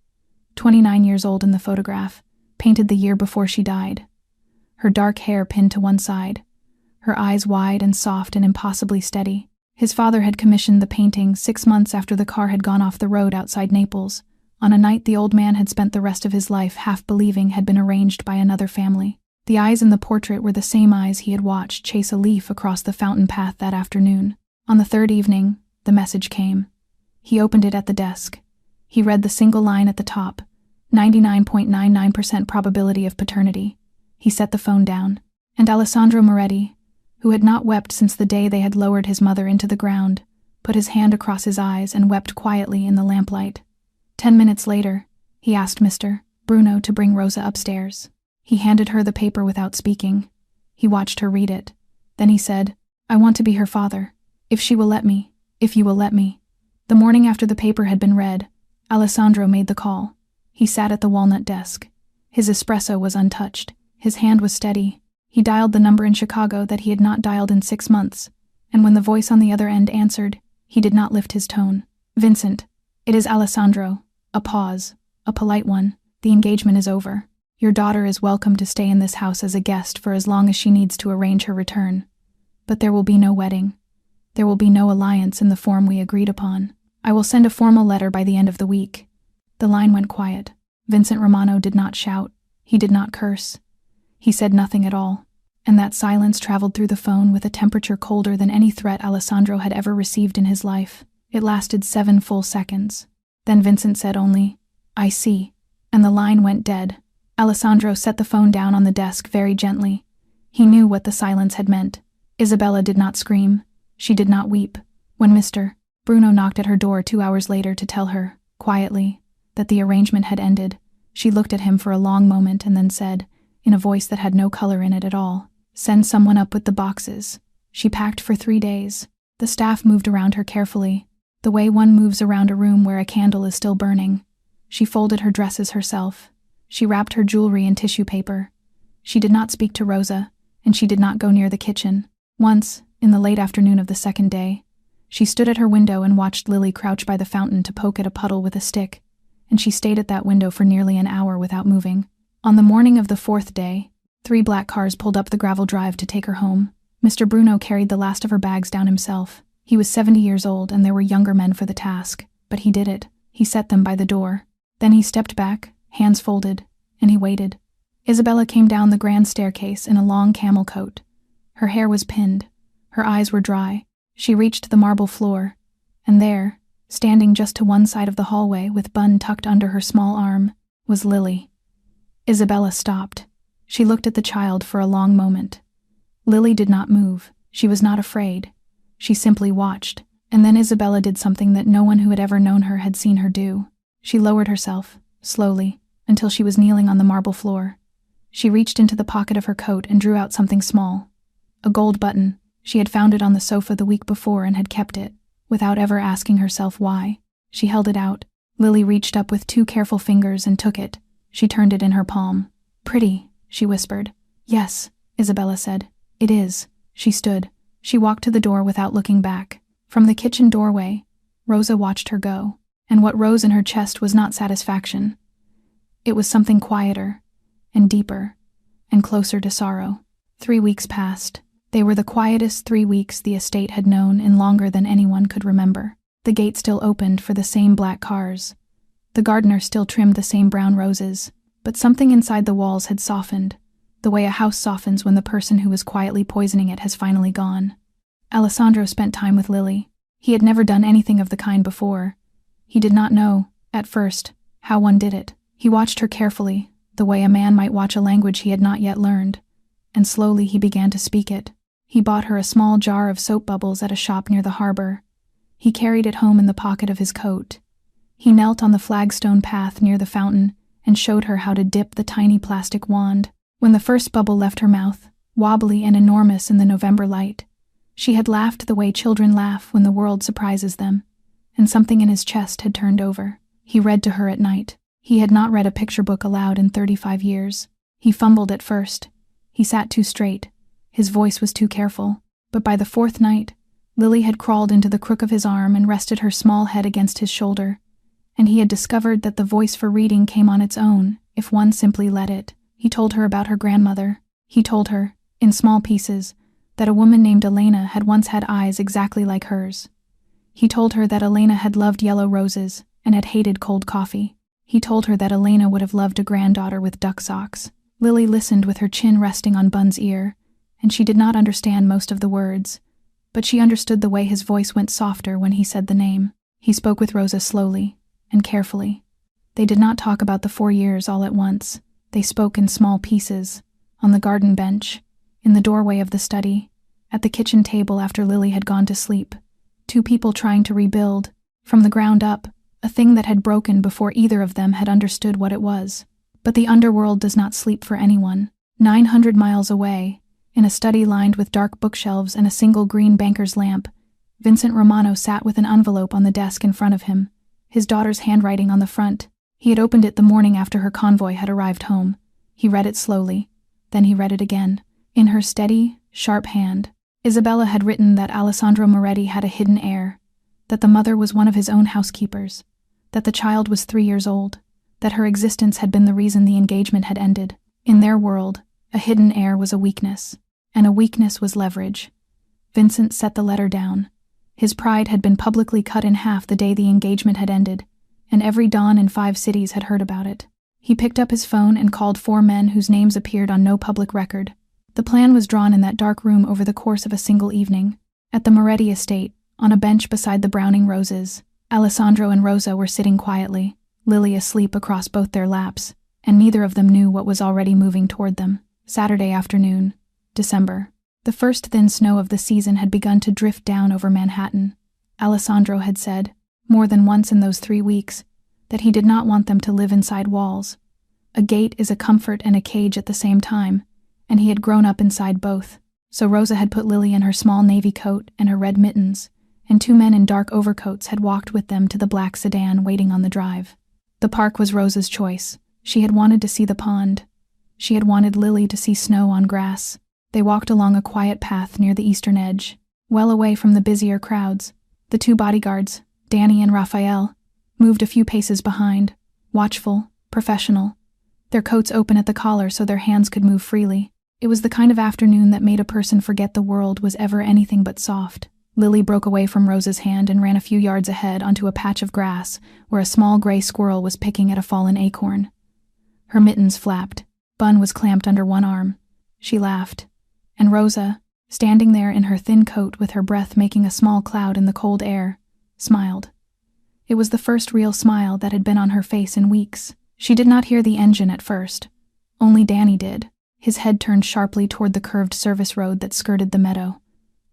29 years old in the photograph, painted the year before she died. Her dark hair pinned to one side, her eyes wide and soft and impossibly steady. His father had commissioned the painting 6 months after the car had gone off the road outside Naples, on a night the old man had spent the rest of his life half believing had been arranged by another family. The eyes in the portrait were the same eyes he had watched chase a leaf across the fountain path that afternoon. On the 3rd evening, the message came. He opened it at the desk. He read the single line at the top, 99.99% probability of paternity. He set the phone down. And Alessandro Moretti, who had not wept since the day they had lowered his mother into the ground, put his hand across his eyes and wept quietly in the lamplight. 10 minutes later, he asked Mr. Bruno to bring Rosa upstairs. He handed her the paper without speaking. He watched her read it. Then he said, "I want to be her father. If she will let me. If you will let me." The morning after the paper had been read, Alessandro made the call. He sat at the walnut desk. His espresso was untouched. His hand was steady. He dialed the number in Chicago that he had not dialed in 6 months, and when the voice on the other end answered, he did not lift his tone. "Vincent, it is Alessandro." A pause, a polite one. "The engagement is over. Your daughter is welcome to stay in this house as a guest for as long as she needs to arrange her return. But there will be no wedding. There will be no alliance in the form we agreed upon. I will send a formal letter by the end of the week." The line went quiet. Vincent Romano did not shout. He did not curse. He said nothing at all. And that silence traveled through the phone with a temperature colder than any threat Alessandro had ever received in his life. It lasted 7 full seconds. Then Vincent said only, "I see," and the line went dead. Alessandro set the phone down on the desk very gently. He knew what the silence had meant. Isabella did not scream. She did not weep. When Mr. Bruno knocked at her door 2 hours later to tell her, quietly, that the arrangement had ended, she looked at him for a long moment and then said, in a voice that had no color in it at all, "Send someone up with the boxes." She packed for 3 days. The staff moved around her carefully, the way one moves around a room where a candle is still burning. She folded her dresses herself. She wrapped her jewelry in tissue paper. She did not speak to Rosa, and she did not go near the kitchen. Once, in the late afternoon of the second day, she stood at her window and watched Lily crouch by the fountain to poke at a puddle with a stick, and she stayed at that window for nearly an hour without moving. On the morning of the 4th day, 3 black cars pulled up the gravel drive to take her home. Mr. Bruno carried the last of her bags down himself. He was 70 years old, and there were younger men for the task, but he did it. He set them by the door. Then he stepped back, hands folded, and he waited. Isabella came down the grand staircase in a long camel coat. Her hair was pinned. Her eyes were dry. She reached the marble floor, and there, standing just to one side of the hallway with bun tucked under her small arm, was Lily. Isabella stopped. She looked at the child for a long moment. Lily did not move. She was not afraid. She simply watched, and then Isabella did something that no one who had ever known her had seen her do. She lowered herself, slowly, until she was kneeling on the marble floor. She reached into the pocket of her coat and drew out something small. A gold button. She had found it on the sofa the week before and had kept it, without ever asking herself why. She held it out. Lily reached up with 2 careful fingers and took it. She turned it in her palm. "Pretty," she whispered. "Yes," Isabella said. "It is." She stood. She walked to the door without looking back. From the kitchen doorway, Rosa watched her go, and what rose in her chest was not satisfaction. It was something quieter, and deeper, and closer to sorrow. 3 weeks passed. They were the quietest 3 weeks the estate had known in longer than anyone could remember. The gate still opened for the same black cars. The gardener still trimmed the same brown roses, but something inside the walls had softened, the way a house softens when the person who was quietly poisoning it has finally gone. Alessandro spent time with Lily. He had never done anything of the kind before. He did not know, at first, how one did it. He watched her carefully, the way a man might watch a language he had not yet learned, and slowly he began to speak it. He bought her a small jar of soap bubbles at a shop near the harbor. He carried it home in the pocket of his coat. He knelt on the flagstone path near the fountain and showed her how to dip the tiny plastic wand. When the first bubble left her mouth, wobbly and enormous in the November light, she had laughed the way children laugh when the world surprises them, and something in his chest had turned over. He read to her at night. He had not read a picture book aloud in 35 years. He fumbled at first. He sat too straight. His voice was too careful. But by the 4th night, Lily had crawled into the crook of his arm and rested her small head against his shoulder, and he had discovered that the voice for reading came on its own, if one simply let it. He told her about her grandmother. He told her, in small pieces, that a woman named Elena had once had eyes exactly like hers. He told her that Elena had loved yellow roses and had hated cold coffee. He told her that Elena would have loved a granddaughter with duck socks. Lily listened with her chin resting on Bun's ear, and she did not understand most of the words, but she understood the way his voice went softer when he said the name. He spoke with Rosa slowly and carefully. They did not talk about the 4 years all at once. They spoke in small pieces, on the garden bench, in the doorway of the study, at the kitchen table after Lily had gone to sleep. Two people trying to rebuild, from the ground up, a thing that had broken before either of them had understood what it was. But the underworld does not sleep for anyone. 900 miles away, in a study lined with dark bookshelves and a single green banker's lamp, Vincent Romano sat with an envelope on the desk in front of him, his daughter's handwriting on the front. He had opened it the morning after her convoy had arrived home. He read it slowly. Then he read it again. In her steady, sharp hand, Isabella had written that Alessandro Moretti had a hidden heir, that the mother was one of his own housekeepers, that the child was 3 years old, that her existence had been the reason the engagement had ended. In their world, a hidden heir was a weakness, and a weakness was leverage. Vincent set the letter down. His pride had been publicly cut in half the day the engagement had ended, and every Don in 5 cities had heard about it. He picked up his phone and called 4 men whose names appeared on no public record. The plan was drawn in that dark room over the course of a single evening. At the Moretti estate, on a bench beside the browning roses, Alessandro and Rosa were sitting quietly, Lily asleep across both their laps, and neither of them knew what was already moving toward them. Saturday afternoon, December. The first thin snow of the season had begun to drift down over Manhattan. Alessandro had said, more than once in those 3 weeks, that he did not want them to live inside walls. A gate is a comfort and a cage at the same time, and he had grown up inside both. So Rosa had put Lily in her small navy coat and her red mittens, and 2 men in dark overcoats had walked with them to the black sedan waiting on the drive. The park was Rosa's choice. She had wanted to see the pond. She had wanted Lily to see snow on grass. They walked along a quiet path near the eastern edge, well away from the busier crowds. The 2 bodyguards, Danny and Raphael, moved a few paces behind, watchful, professional, their coats open at the collar so their hands could move freely. It was the kind of afternoon that made a person forget the world was ever anything but soft. Lily broke away from Rosa's hand and ran a few yards ahead onto a patch of grass where a small gray squirrel was picking at a fallen acorn. Her mittens flapped. Bun was clamped under one arm. She laughed. And Rosa, standing there in her thin coat with her breath making a small cloud in the cold air, smiled. It was the first real smile that had been on her face in weeks. She did not hear the engine at first. Only Danny did. His head turned sharply toward the curved service road that skirted the meadow.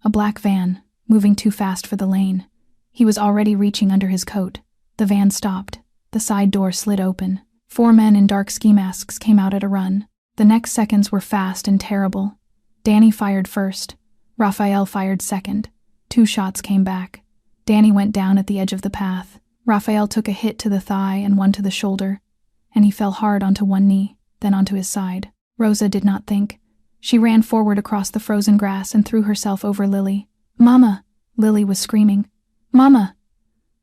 A black van, moving too fast for the lane. He was already reaching under his coat. The van stopped. The side door slid open. 4 men in dark ski masks came out at a run. The next seconds were fast and terrible. Danny fired first. Raphael fired second. 2 shots came back. Danny went down at the edge of the path. Raphael took a hit to the thigh and one to the shoulder, and he fell hard onto one knee, then onto his side. Rosa did not think. She ran forward across the frozen grass and threw herself over Lily. "Mama!" Lily was screaming. "Mama!"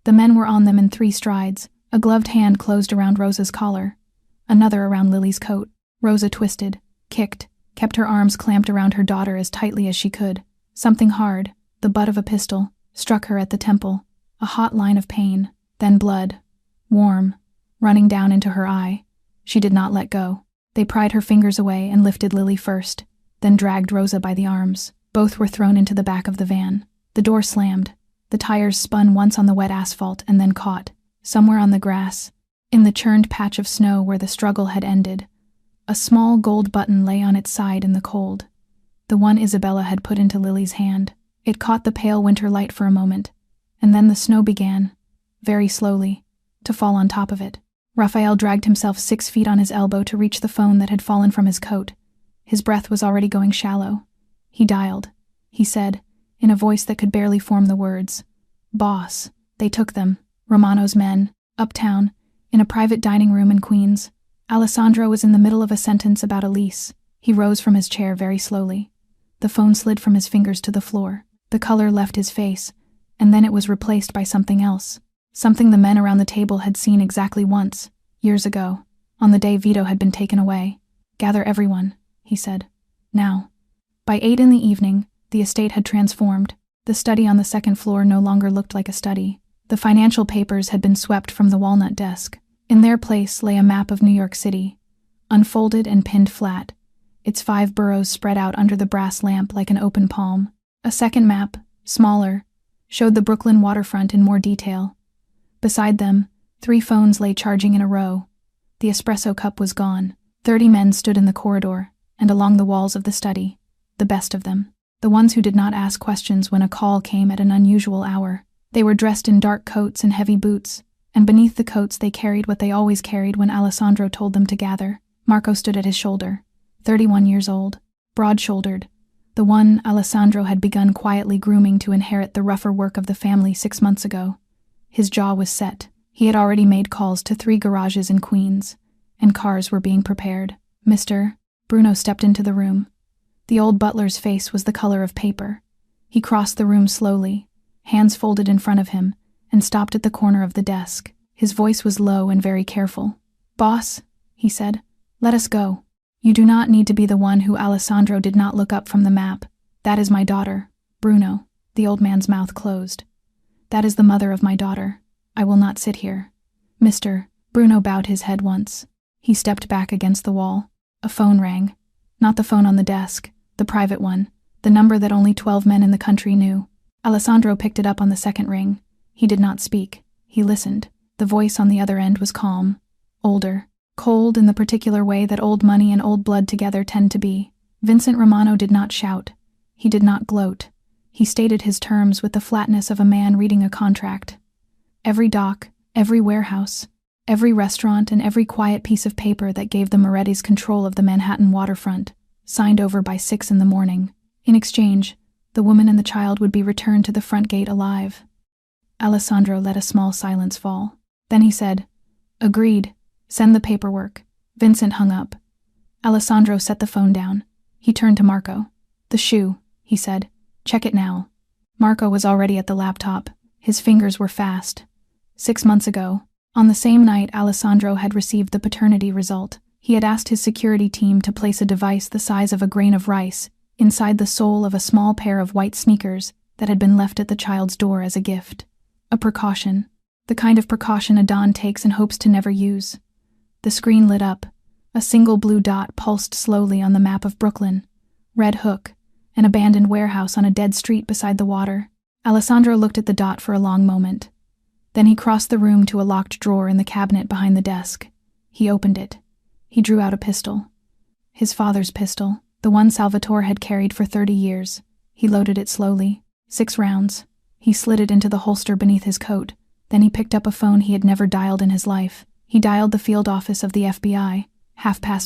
The men were on them in 3 strides. A gloved hand closed around Rosa's collar, another around Lily's coat. Rosa twisted, kicked, kept her arms clamped around her daughter as tightly as she could. Something hard, the butt of a pistol, struck her at the temple, a hot line of pain, then blood, warm, running down into her eye. She did not let go. They pried her fingers away and lifted Lily first, then dragged Rosa by the arms. Both were thrown into the back of the van. The door slammed. The tires spun once on the wet asphalt and then caught, somewhere on the grass, in the churned patch of snow where the struggle had ended. A small gold button lay on its side in the cold, the one Isabella had put into Lily's hand. It caught the pale winter light for a moment, and then the snow began, very slowly, to fall on top of it. Raphael dragged himself 6 feet on his elbow to reach the phone that had fallen from his coat. His breath was already going shallow. He dialed. He said, in a voice that could barely form the words, "Boss, they took them, Romano's men, uptown, in a private dining room in Queens." Alessandro was in the middle of a sentence about a lease. He rose from his chair very slowly. The phone slid from his fingers to the floor. The color left his face, and then it was replaced by something else. Something the men around the table had seen exactly once, years ago, on the day Vito had been taken away. "Gather everyone," he said. "Now." By 8 in the evening, the estate had transformed. The study on the 2nd floor no longer looked like a study. The financial papers had been swept from the walnut desk. In their place lay a map of New York City, unfolded and pinned flat, its 5 boroughs spread out under the brass lamp like an open palm. A second map, smaller, showed the Brooklyn waterfront in more detail. Beside them, 3 phones lay charging in a row. The espresso cup was gone. 30 men stood in the corridor and along the walls of the study, the best of them. the ones who did not ask questions when a call came at an unusual hour. They were dressed in dark coats and heavy boots, and beneath the coats they carried what they always carried when Alessandro told them to gather. Marco stood at his shoulder, 31 years old, broad-shouldered, the one Alessandro had begun quietly grooming to inherit the rougher work of the family 6 months ago. His jaw was set. He had already made calls to 3 garages in Queens, and cars were being prepared. Mr. Bruno stepped into the room. The old butler's face was the color of paper. He crossed the room slowly, hands folded in front of him, and stopped at the corner of the desk. His voice was low and very careful. "Boss," he said, "let us go. You do not need to be the one who." Alessandro did not look up from the map. "That is my daughter, Bruno." The old man's mouth closed. "That is the mother of my daughter. I will not sit here." Mr. Bruno bowed his head once. He stepped back against the wall. A phone rang. Not the phone on the desk, the private one, the number that only 12 men in the country knew. Alessandro picked it up on the second ring. He did not speak. He listened. The voice on the other end was calm, older, cold in the particular way that old money and old blood together tend to be. Vincent Romano did not shout. He did not gloat. He stated his terms with the flatness of a man reading a contract. Every dock, every warehouse, every restaurant, and every quiet piece of paper that gave the Morettis control of the Manhattan waterfront, signed over by 6 in the morning. In exchange, the woman and the child would be returned to the front gate alive. Alessandro let a small silence fall. Then he said, "Agreed. Send the paperwork." Vincent hung up. Alessandro set the phone down. He turned to Marco. "The shoe," he said. "Check it now." Marco was already at the laptop. His fingers were fast. 6 months ago, on the same night Alessandro had received the paternity result, he had asked his security team to place a device the size of a grain of rice inside the sole of a small pair of white sneakers that had been left at the child's door as a gift. A precaution. The kind of precaution a Don takes and hopes to never use. The screen lit up. A single blue dot pulsed slowly on the map of Brooklyn. Red Hook, an abandoned warehouse on a dead street beside the water. Alessandro looked at the dot for a long moment. Then he crossed the room to a locked drawer in the cabinet behind the desk. He opened it. He drew out a pistol. His father's pistol, the one Salvatore had carried for 30 years. He loaded it slowly. 6 rounds. He slid it into the holster beneath his coat. Then he picked up a phone he had never dialed in his life. He dialed the field office of the FBI.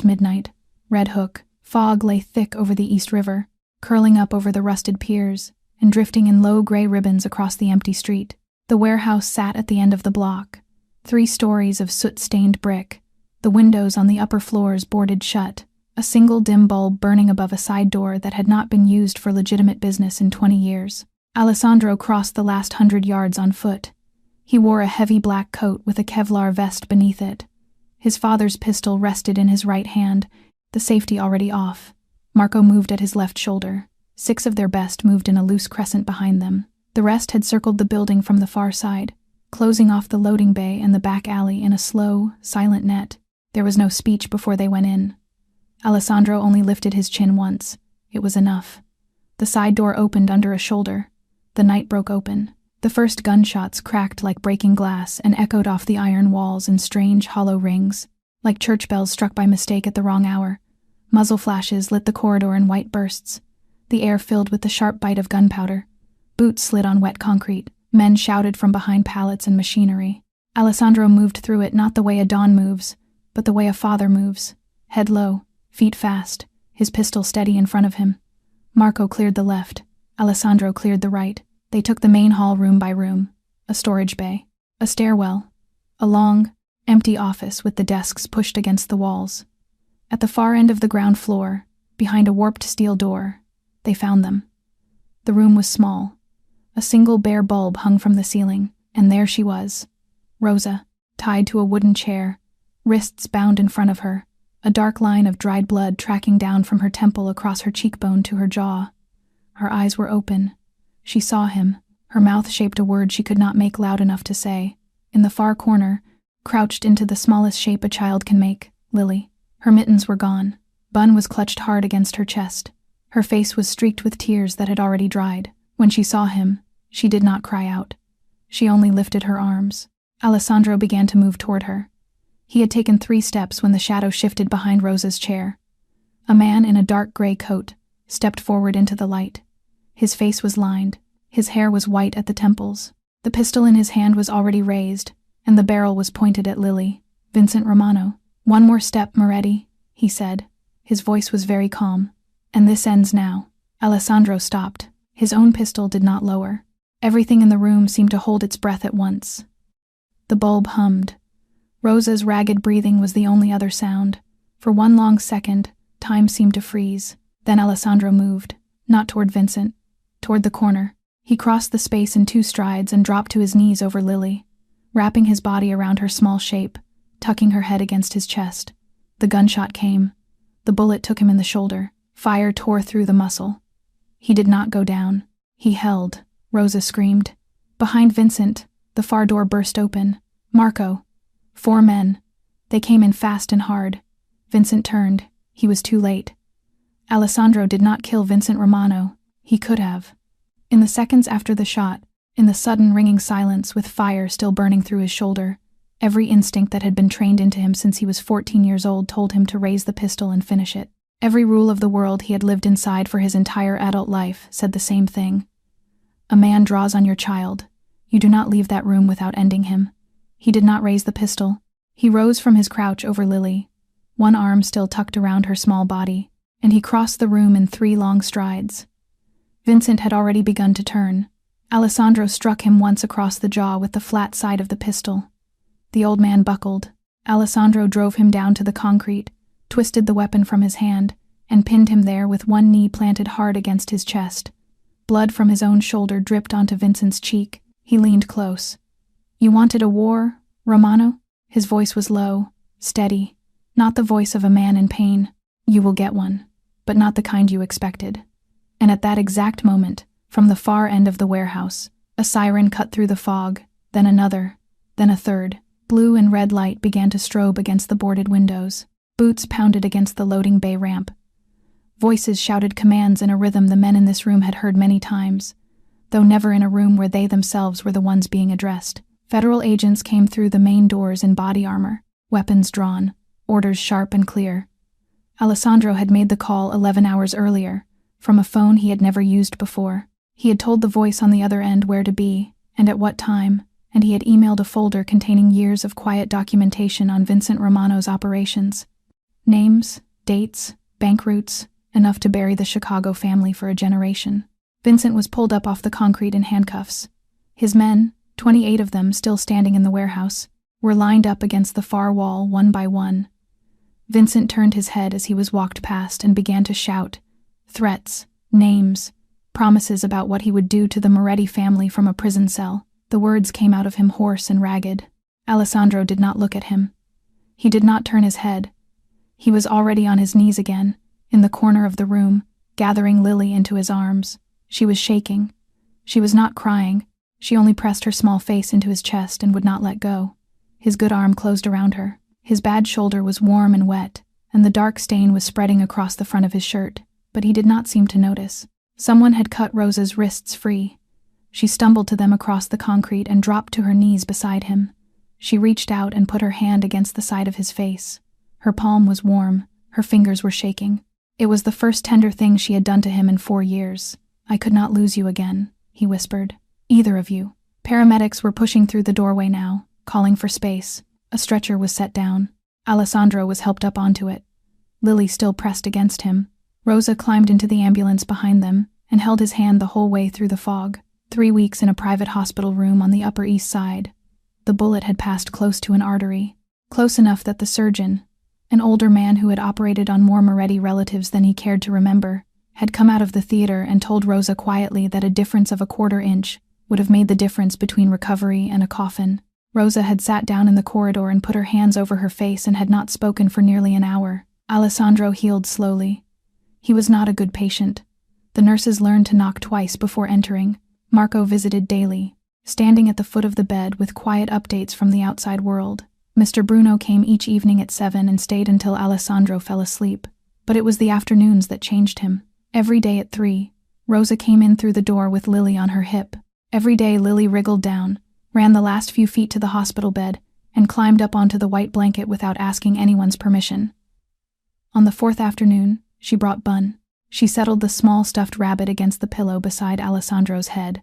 midnight. Red Hook. Fog lay thick over the East River, curling up over the rusted piers, and drifting in low gray ribbons across the empty street. The warehouse sat at the end of the block. 3 stories of soot-stained brick. The windows on the upper floors boarded shut. A single dim bulb burning above a side door that had not been used for legitimate business in 20 years. Alessandro crossed the last 100 yards on foot. He wore a heavy black coat with a Kevlar vest beneath it. His father's pistol rested in his right hand, the safety already off. Marco moved at his left shoulder. 6 of their best moved in a loose crescent behind them. The rest had circled the building from the far side, closing off the loading bay and the back alley in a slow, silent net. There was no speech before they went in. Alessandro only lifted his chin once. It was enough. The side door opened under a shoulder. The night broke open. The first gunshots cracked like breaking glass and echoed off the iron walls in strange, hollow rings, like church bells struck by mistake at the wrong hour. Muzzle flashes lit the corridor in white bursts. The air filled with the sharp bite of gunpowder. Boots slid on wet concrete. Men shouted from behind pallets and machinery. Alessandro moved through it not the way a Don moves, but the way a father moves. Head low, feet fast, his pistol steady in front of him. Marco cleared the left. Alessandro cleared the right. They took the main hall room by room. A storage bay. A stairwell. A long, empty office with the desks pushed against the walls. At the far end of the ground floor, behind a warped steel door, they found them. The room was small. A single bare bulb hung from the ceiling, and there she was. Rosa, tied to a wooden chair, wrists bound in front of her, a dark line of dried blood tracking down from her temple across her cheekbone to her jaw. Her eyes were open. She saw him. Her mouth shaped a word she could not make loud enough to say. In the far corner, crouched into the smallest shape a child can make, Lily. Her mittens were gone. Bun was clutched hard against her chest. Her face was streaked with tears that had already dried. When she saw him, she did not cry out. She only lifted her arms. Alessandro began to move toward her. He had taken 3 steps when the shadow shifted behind Rosa's chair. A man in a dark gray coat stepped forward into the light. His face was lined. His hair was white at the temples. The pistol in his hand was already raised, and the barrel was pointed at Lily. Vincent Romano. "One more step, Moretti," he said. His voice was very calm. "And this ends now." Alessandro stopped. His own pistol did not lower. Everything in the room seemed to hold its breath at once. The bulb hummed. Rosa's ragged breathing was the only other sound. For one long second, time seemed to freeze. Then Alessandro moved, not toward Vincent, toward the corner. He crossed the space in 2 strides and dropped to his knees over Lily, wrapping his body around her small shape, tucking her head against his chest. The gunshot came. The bullet took him in the shoulder. Fire tore through the muscle. He did not go down. He held. Rosa screamed. Behind Vincent, the far door burst open. Marco. 4 men. They came in fast and hard. Vincent turned. He was too late. Alessandro did not kill Vincent Romano. He could have. In the seconds after the shot, in the sudden ringing silence with fire still burning through his shoulder, every instinct that had been trained into him since he was 14 years old told him to raise the pistol and finish it. Every rule of the world he had lived inside for his entire adult life said the same thing. A man draws on your child. You do not leave that room without ending him. He did not raise the pistol. He rose from his crouch over Lily, one arm still tucked around her small body, and he crossed the room in 3 long strides. Vincent had already begun to turn. Alessandro struck him once across the jaw with the flat side of the pistol. The old man buckled. Alessandro drove him down to the concrete, twisted the weapon from his hand, and pinned him there with one knee planted hard against his chest. Blood from his own shoulder dripped onto Vincent's cheek. He leaned close. "You wanted a war, Romano?" His voice was low, steady, not the voice of a man in pain. "You will get one, but not the kind you expected." And at that exact moment, from the far end of the warehouse, a siren cut through the fog, then another, then a third. Blue and red light began to strobe against the boarded windows. Boots pounded against the loading bay ramp. Voices shouted commands in a rhythm the men in this room had heard many times, though never in a room where they themselves were the ones being addressed. Federal agents came through the main doors in body armor, weapons drawn, orders sharp and clear. Alessandro had made the call 11 hours earlier, from a phone he had never used before. He had told the voice on the other end where to be, and at what time, and he had emailed a folder containing years of quiet documentation on Vincent Romano's operations. Names, dates, bank routes, enough to bury the Chicago family for a generation. Vincent was pulled up off the concrete in handcuffs. His men, 28 of them still standing in the warehouse, were lined up against the far wall one by one. Vincent turned his head as he was walked past and began to shout. Threats, names, promises about what he would do to the Moretti family from a prison cell. The words came out of him hoarse and ragged. Alessandro did not look at him. He did not turn his head. He was already on his knees again, in the corner of the room, gathering Lily into his arms. She was shaking. She was not crying. She only pressed her small face into his chest and would not let go. His good arm closed around her. His bad shoulder was warm and wet, and the dark stain was spreading across the front of his shirt, but he did not seem to notice. Someone had cut Rosa's wrists free. She stumbled to them across the concrete and dropped to her knees beside him. She reached out and put her hand against the side of his face. Her palm was warm. Her fingers were shaking. It was the first tender thing she had done to him in 4 years. "I could not lose you again," he whispered. "Either of you." Paramedics were pushing through the doorway now, calling for space. A stretcher was set down. Alessandro was helped up onto it. Lily still pressed against him. Rosa climbed into the ambulance behind them and held his hand the whole way through the fog. 3 weeks in a private hospital room on the Upper East Side. The bullet had passed close to an artery, close enough that the surgeon, an older man who had operated on more Moretti relatives than he cared to remember, had come out of the theater and told Rosa quietly that a difference of a 1/4 inch would have made the difference between recovery and a coffin. Rosa had sat down in the corridor and put her hands over her face and had not spoken for nearly an hour. Alessandro healed slowly. He was not a good patient. The nurses learned to knock twice before entering. Marco visited daily, standing at the foot of the bed with quiet updates from the outside world. Mr. Bruno came each evening at 7 and stayed until Alessandro fell asleep. But it was the afternoons that changed him. Every day at 3, Rosa came in through the door with Lily on her hip. Every day Lily wriggled down, ran the last few feet to the hospital bed, and climbed up onto the white blanket without asking anyone's permission. On the 4th afternoon, she brought Bun. She settled the small stuffed rabbit against the pillow beside Alessandro's head,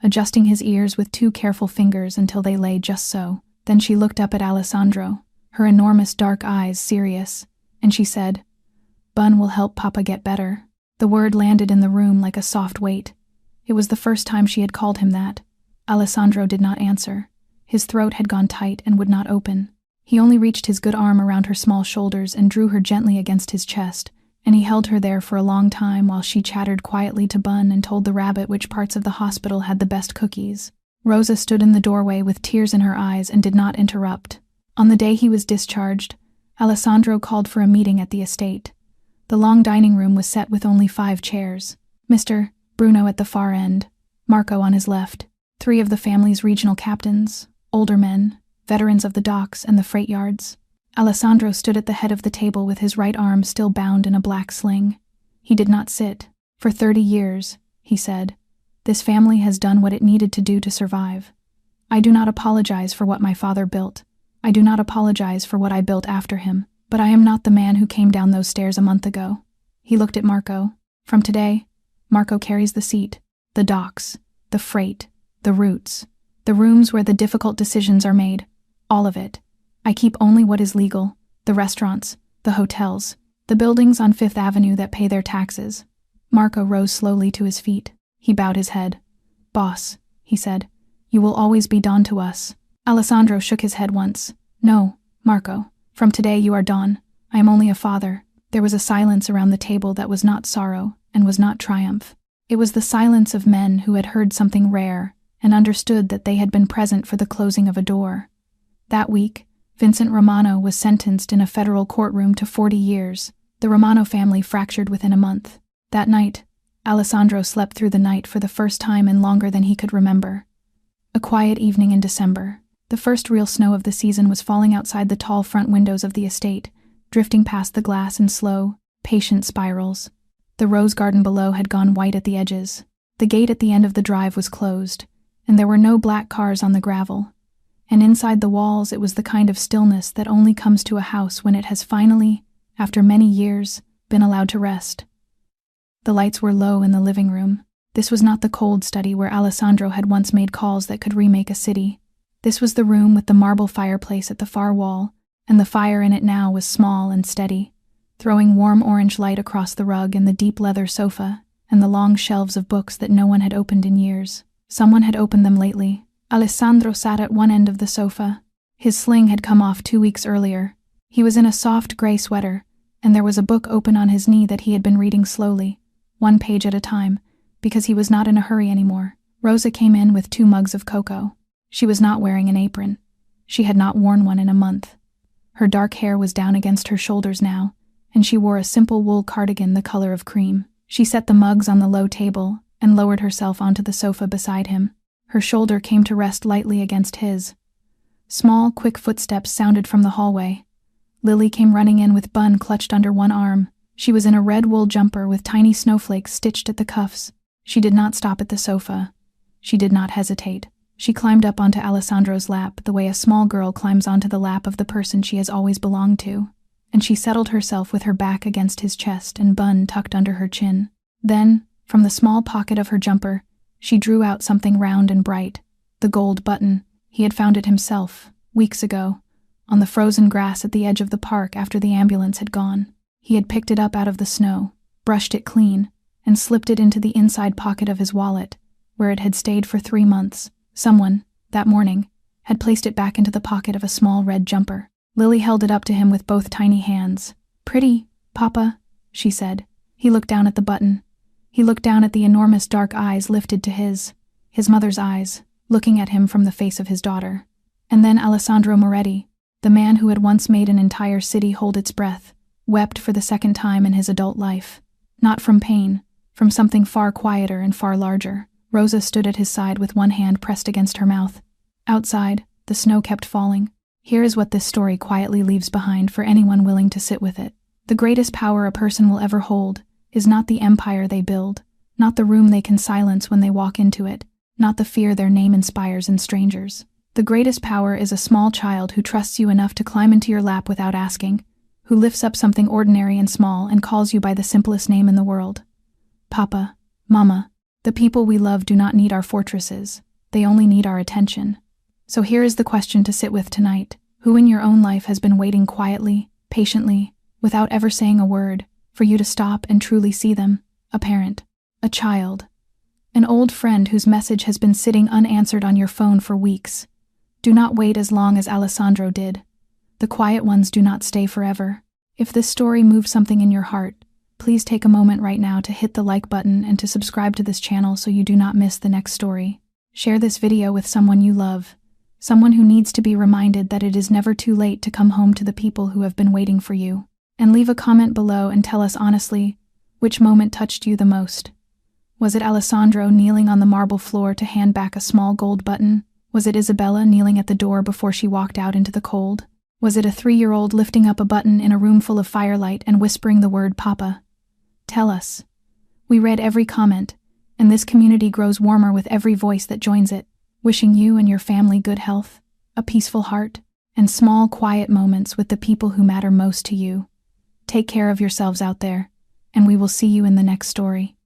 adjusting his ears with 2 careful fingers until they lay just so. Then she looked up at Alessandro, her enormous dark eyes serious, and she said, "Bun will help Papa get better." The word landed in the room like a soft weight. It was the first time she had called him that. Alessandro did not answer. His throat had gone tight and would not open. He only reached his good arm around her small shoulders and drew her gently against his chest, and he held her there for a long time while she chattered quietly to Bun and told the rabbit which parts of the hospital had the best cookies. Rosa stood in the doorway with tears in her eyes and did not interrupt. On the day he was discharged, Alessandro called for a meeting at the estate. The long dining room was set with only 5 chairs. Mr. Bruno at the far end, Marco on his left, 3 of the family's regional captains, older men, veterans of the docks and the freight yards. Alessandro stood at the head of the table with his right arm still bound in a black sling. He did not sit. "For 30 years, he said, "this family has done what it needed to do to survive. I do not apologize for what my father built. I do not apologize for what I built after him, but I am not the man who came down those stairs a month ago." He looked at Marco. "From today, Marco carries the seat, the docks, the freight, the routes, the rooms where the difficult decisions are made, all of it. I keep only what is legal, the restaurants, the hotels, the buildings on 5th Avenue that pay their taxes." Marco rose slowly to his feet. He bowed his head. "Boss," he said, "you will always be Don to us." Alessandro shook his head once. "No, Marco, from today you are Don. I am only a father." There was a silence around the table that was not sorrow and was not triumph. It was the silence of men who had heard something rare and understood that they had been present for the closing of a door. That week, Vincent Romano was sentenced in a federal courtroom to 40 years. The Romano family fractured within a month. That night, Alessandro slept through the night for the first time in longer than he could remember. A quiet evening in December. The first real snow of the season was falling outside the tall front windows of the estate, drifting past the glass in slow, patient spirals. The rose garden below had gone white at the edges. The gate at the end of the drive was closed, and there were no black cars on the gravel. And inside the walls it was the kind of stillness that only comes to a house when it has finally, after many years, been allowed to rest. The lights were low in the living room. This was not the cold study where Alessandro had once made calls that could remake a city. This was the room with the marble fireplace at the far wall, and the fire in it now was small and steady, throwing warm orange light across the rug and the deep leather sofa and the long shelves of books that no one had opened in years. Someone had opened them lately. Alessandro sat at one end of the sofa. His sling had come off 2 weeks earlier. He was in a soft gray sweater, and there was a book open on his knee that he had been reading slowly, 1 page at a time, because he was not in a hurry anymore. Rosa came in with 2 mugs of cocoa. She was not wearing an apron. She had not worn one in a month. Her dark hair was down against her shoulders now, and she wore a simple wool cardigan the color of cream. She set the mugs on the low table and lowered herself onto the sofa beside him. Her shoulder came to rest lightly against his. Small, quick footsteps sounded from the hallway. Lily came running in with Bun clutched under one arm. She was in a red wool jumper with tiny snowflakes stitched at the cuffs. She did not stop at the sofa. She did not hesitate. She climbed up onto Alessandro's lap the way a small girl climbs onto the lap of the person she has always belonged to, and she settled herself with her back against his chest and Bun tucked under her chin. Then, from the small pocket of her jumper, she drew out something round and bright, the gold button. He had found it himself, weeks ago, on the frozen grass at the edge of the park after the ambulance had gone. He had picked it up out of the snow, brushed it clean, and slipped it into the inside pocket of his wallet, where it had stayed for 3 months. Someone, that morning, had placed it back into the pocket of a small red jumper. Lily held it up to him with both tiny hands. "Pretty, Papa," she said. He looked down at the button. He looked down at the enormous dark eyes lifted to his mother's eyes, looking at him from the face of his daughter. And then Alessandro Moretti, the man who had once made an entire city hold its breath, wept for the second time in his adult life. Not from pain, from something far quieter and far larger. Rosa stood at his side with one hand pressed against her mouth. Outside, the snow kept falling. Here is what this story quietly leaves behind for anyone willing to sit with it. The greatest power a person will ever hold is not the empire they build, not the room they can silence when they walk into it, not the fear their name inspires in strangers. The greatest power is a small child who trusts you enough to climb into your lap without asking, who lifts up something ordinary and small and calls you by the simplest name in the world. Papa, Mama, the people we love do not need our fortresses. They only need our attention. So here is the question to sit with tonight. Who in your own life has been waiting quietly, patiently, without ever saying a word, for you to stop and truly see them? A parent, a child, an old friend whose message has been sitting unanswered on your phone for weeks. Do not wait as long as Alessandro did. The quiet ones do not stay forever. If this story moved something in your heart, please take a moment right now to hit the like button and to subscribe to this channel so you do not miss the next story. Share this video with someone you love, someone who needs to be reminded that it is never too late to come home to the people who have been waiting for you. And leave a comment below and tell us honestly, which moment touched you the most? Was it Alessandro kneeling on the marble floor to hand back a small gold button? Was it Isabella kneeling at the door before she walked out into the cold? Was it a 3-year-old lifting up a button in a room full of firelight and whispering the word Papa? Tell us. We read every comment, and this community grows warmer with every voice that joins it, wishing you and your family good health, a peaceful heart, and small, quiet moments with the people who matter most to you. Take care of yourselves out there, and we will see you in the next story.